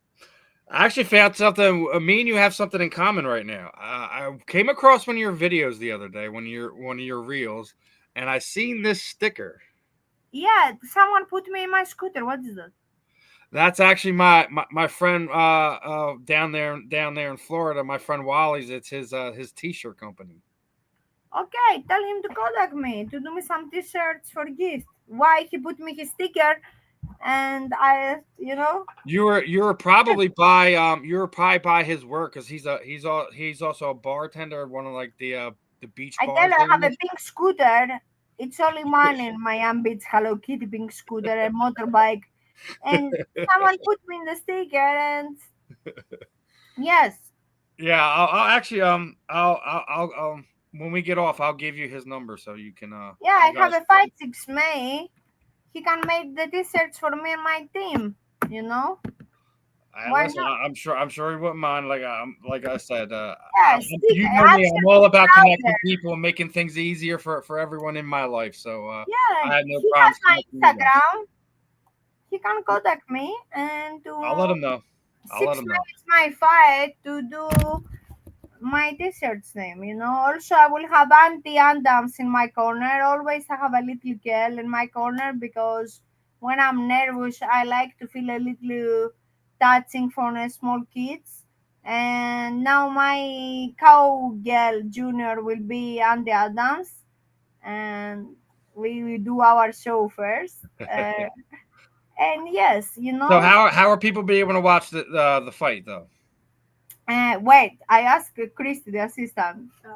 I actually found something. Me and you have something in common right now. I came across one of your videos the other day, one of your reels, and I seen this sticker. Yeah, someone put me in my scooter. What is that? That's actually my friend down there in Florida. My friend Wally's. It's his t-shirt company. Okay, tell him to contact me to do me some t-shirts for gift. Why he put me his sticker? and I, You were probably by his work because he's also a bartender at one of like the beach I tell bars you, I there. have a pink scooter. It's only mine in Miami Beach, Hello Kitty pink scooter and motorbike. And someone put me in the sticker, and yes, Yeah, I'll actually when we get off, I'll give you his number so you can yeah, you I have guys. a fight 6 May. He can make the t-shirts for me and my team. You know, why Listen, not? I'm sure he wouldn't mind. Like I said, Yeah, stick. you know me. I'm Actually, all it's about out connecting there. people and making things easier for everyone in my life. So Yeah, I have no he has problems my connecting you guys. Instagram. He can contact me and I'll let to him know. I'll let six him know. May is my fight to do my t-shirt's name. Also I will have Auntie Adams in my corner. Always I have a little girl in my corner because when I'm nervous I like to feel a little touching for the small kids. And now my cowgirl junior will be Auntie Adams, and we will do our show first. And yes, So how are people be able to watch the fight though? wait, I asked Christy, the assistant. You can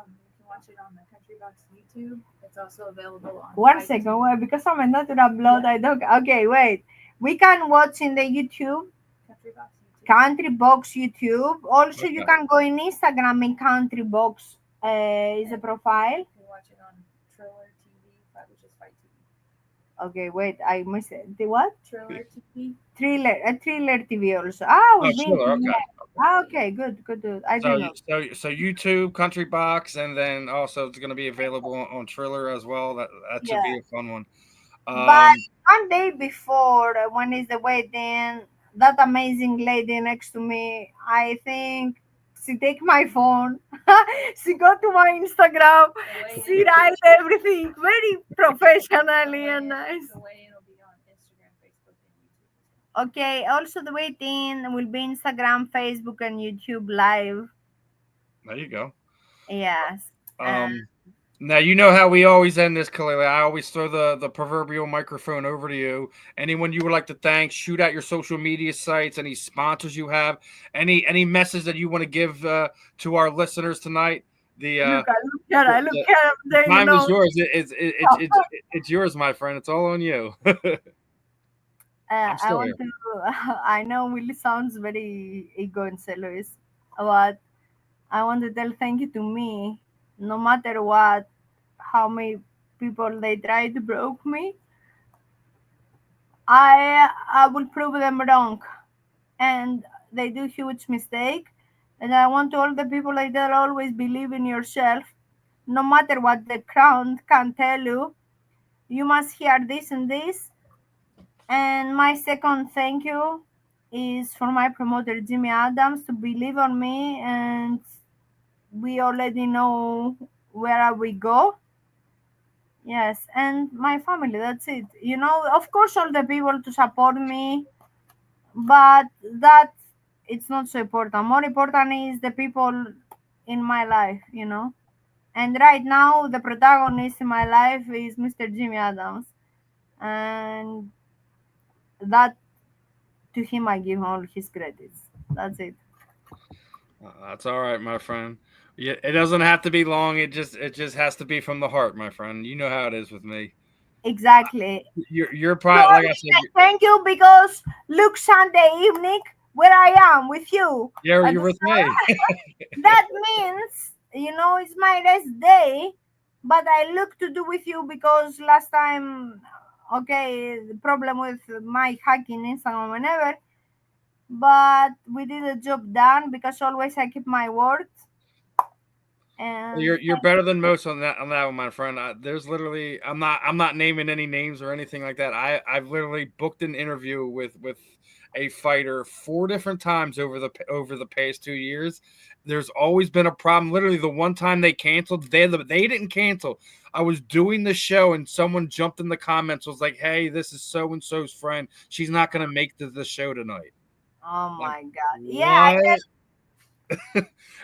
watch it on the Country Box YouTube. It's also available on One Fight second, TV. wait, because I'm not gonna upload. Yeah. I don't. Okay, wait. We can watch in the YouTube, Country Box YouTube. Country Box YouTube. Also, you Okay. can go in Instagram in Country Box. Is a profile. You can watch it on Triller TV, which is Fight TV. Okay, wait, I missed it. The what? Triller TV. Thriller TV also. Ah, Oh, we've been sure. Okay. there. Ah, okay, good, good, good. I So don't know. so YouTube, Country Box, and then also it's going to be available on Triller as well. That should be Yeah. a fun one. But Um, one day before, when is the wedding, that amazing lady next to me, I think she take my phone, she go to my Instagram, she write everything very professionally and nice. The weigh-in will be on Instagram, Facebook, and YouTube. Okay, also the wedding will be Instagram, Facebook, and YouTube live. there you go. Yes. Um, Now you know how we always end this, Kalila. I always throw the proverbial microphone over to you. Anyone you would like to thank, shoot out your social media sites, any sponsors you have, any message that you want to give to our listeners tonight. The Look, I look here, I look the here, there, time is yours. It's yours, my friend. It's all on you. I'm I still want here. to. I know Willie sounds very ego and selfish, but I want to tell thank you to me. No matter what, how many people they try to broke me, I will prove them wrong, and they do huge mistake. And I want all the people like that always believe in yourself. No matter what the crowd can tell you, you must hear this and this. And my second thank you is for my promoter Jimmy Adams to believe on me, and we already know where we go. Yes, and my family. That's it. Of course, all the people to support me, but that it's not so important. More important is the people in my life. And right now, the protagonist in my life is Mr. Jimmy Adams, and that to him I give all his credits. That's it. That's all right, my friend. Yeah, it doesn't have to be long. It just has to be from the heart, my friend. You know how it is with me. Exactly. You're You probably like I only said. say thank you because look Sunday evening where I am with you. You're with me. That means it's my rest day, but I look to do with you because last time, okay, the problem with my hacking Instagram whenever, but we did a job done because always I keep my word. And You're better than most on that one, my friend. There's literally I'm not naming any names or anything like that. I've literally booked an interview with a fighter 4 different times over the past 2 years. There's always been a problem. Literally, the one time they canceled, they didn't cancel. I was doing the show and someone jumped in the comments was like, "Hey, this is so and so's friend. She's not gonna make the show tonight." oh Like my god, yeah, what?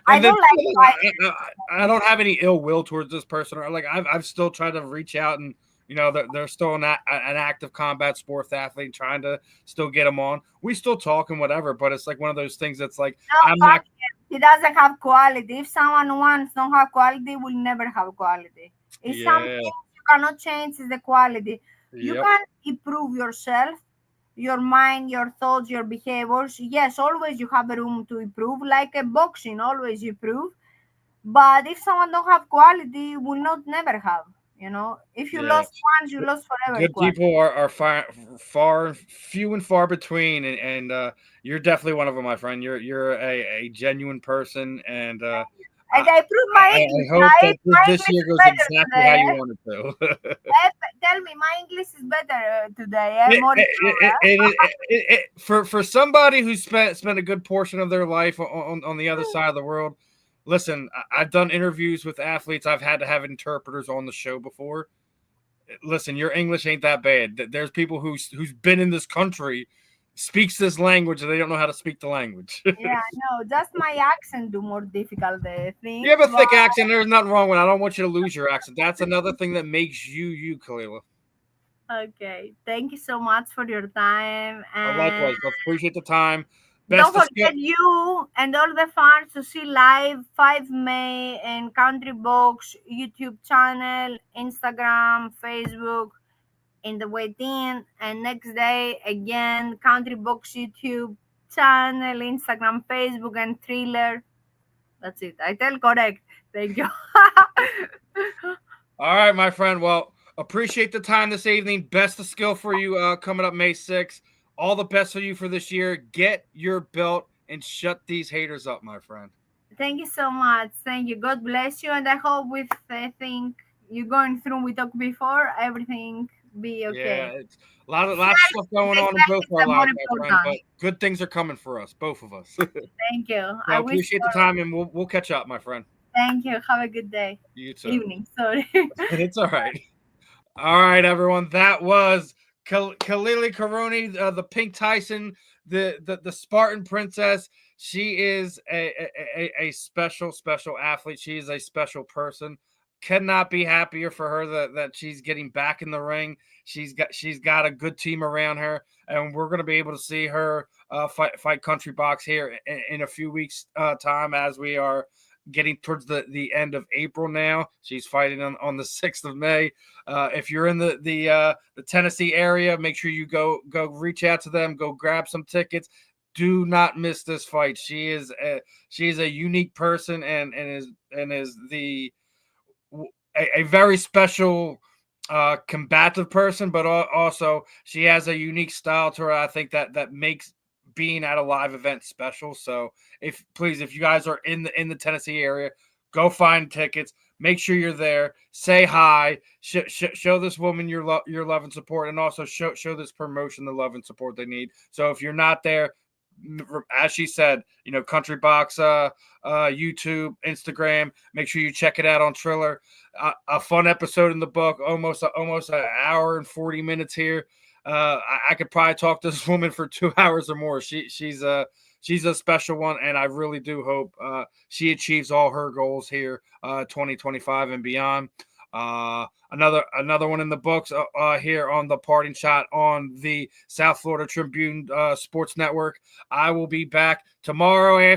I And then don't like fighting. I don't have any ill will towards this person, or like I've still tried to reach out and they're still an active combat sports athlete, trying to still get them on. We still talk and whatever, but it's like one of those things that's like, No, I'm not. he doesn't have quality. If someone wants don't have quality, will never have quality. It's something Yeah. you cannot change is the quality. You Yep. can improve yourself, your mind, your thoughts, your behaviors. Yes, always you have a room to improve, like a boxing, always you improve. But if someone don't have quality, will not never have. If you Yeah. lost once, you lost forever Good quality. people are few and far between, and you're definitely one of them, my friend. You're a genuine person, and And I proved my I English, hope right? that My this English year is goes better exactly how today. you Eh? want it to. Tell me, my English is better today. Eh? More improved. For somebody who spent a good portion of their life on the other side of the world, listen, I've done interviews with athletes. I've had to have interpreters on the show before. Listen, your English ain't that bad. There's people who's been in this country, speaks this language, and they don't know how to speak the language. Yeah, no, just my accent do more difficult the You have things, a but thick accent. There's nothing wrong with it. I don't want you to lose your accent. That's another thing that makes you, Kalila. okay. Thank you so much for your time, Well, and likewise, but appreciate the time. don't Best of skill. forget you and all the fans to see live 5 May in Country Box YouTube channel, Instagram, Facebook, in the waiting, and next day again Country Box YouTube channel, Instagram, Facebook, and Thriller. That's it. I tell correct. Thank you. All right, my friend. Well, appreciate the time this evening. Best of skill for you coming up May 6th. All the best for you for this year. Get your belt and shut these haters up, my friend. Thank you so much. Thank you. God bless you. And I hope with the thing you're going through we talked before, everything be Yeah, okay. it's lots of stuff going The on in health both is our the more lives, my friend. But important. good things are coming for us, both of us. So Thank you. I wish appreciate the you. time, and we'll catch up, my friend. Thank you. Have a good day. You too. Evening. Sorry. It's all right. All right, everyone. That was Julia Cassiani, the Pink Tyson, the Spartan Princess. She is a special athlete. She is a special person. Cannot be happier for her that she's getting back in the ring. She's got a good team around her, and we're going to be able to see her fight country box here in a few weeks time, as we are getting towards the end of April now. She's fighting on the 6th of May. If you're in the Tennessee area, make sure you go reach out to them, go grab some tickets. Do not miss this fight. She is a unique person, and is a very special combative person, but also she has a unique style to her. I think that makes being at a live event special. So if you guys are in the Tennessee area, go find tickets. Make sure you're there. Say hi. Show this woman your love and support, and also show this promotion the love and support they need. So if you're not there, as she said, Country Box, YouTube, Instagram. Make sure you check it out on Triller. A fun episode in the book. Almost an hour and 40 minutes here. I could probably talk to this woman for 2 hours or more. She's a special one, and I really do hope she achieves all her goals here, 2025 and beyond. Another one in the books here on the Parting Shot on the South Florida Tribune Sports Network. I will be back tomorrow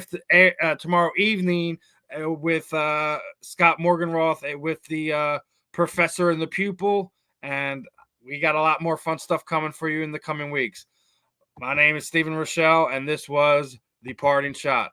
tomorrow evening with Scott Morganroth with the professor and the pupil, and we got a lot more fun stuff coming for you in the coming weeks. My name is Stephen Rochelle, and this was the Parting Shot.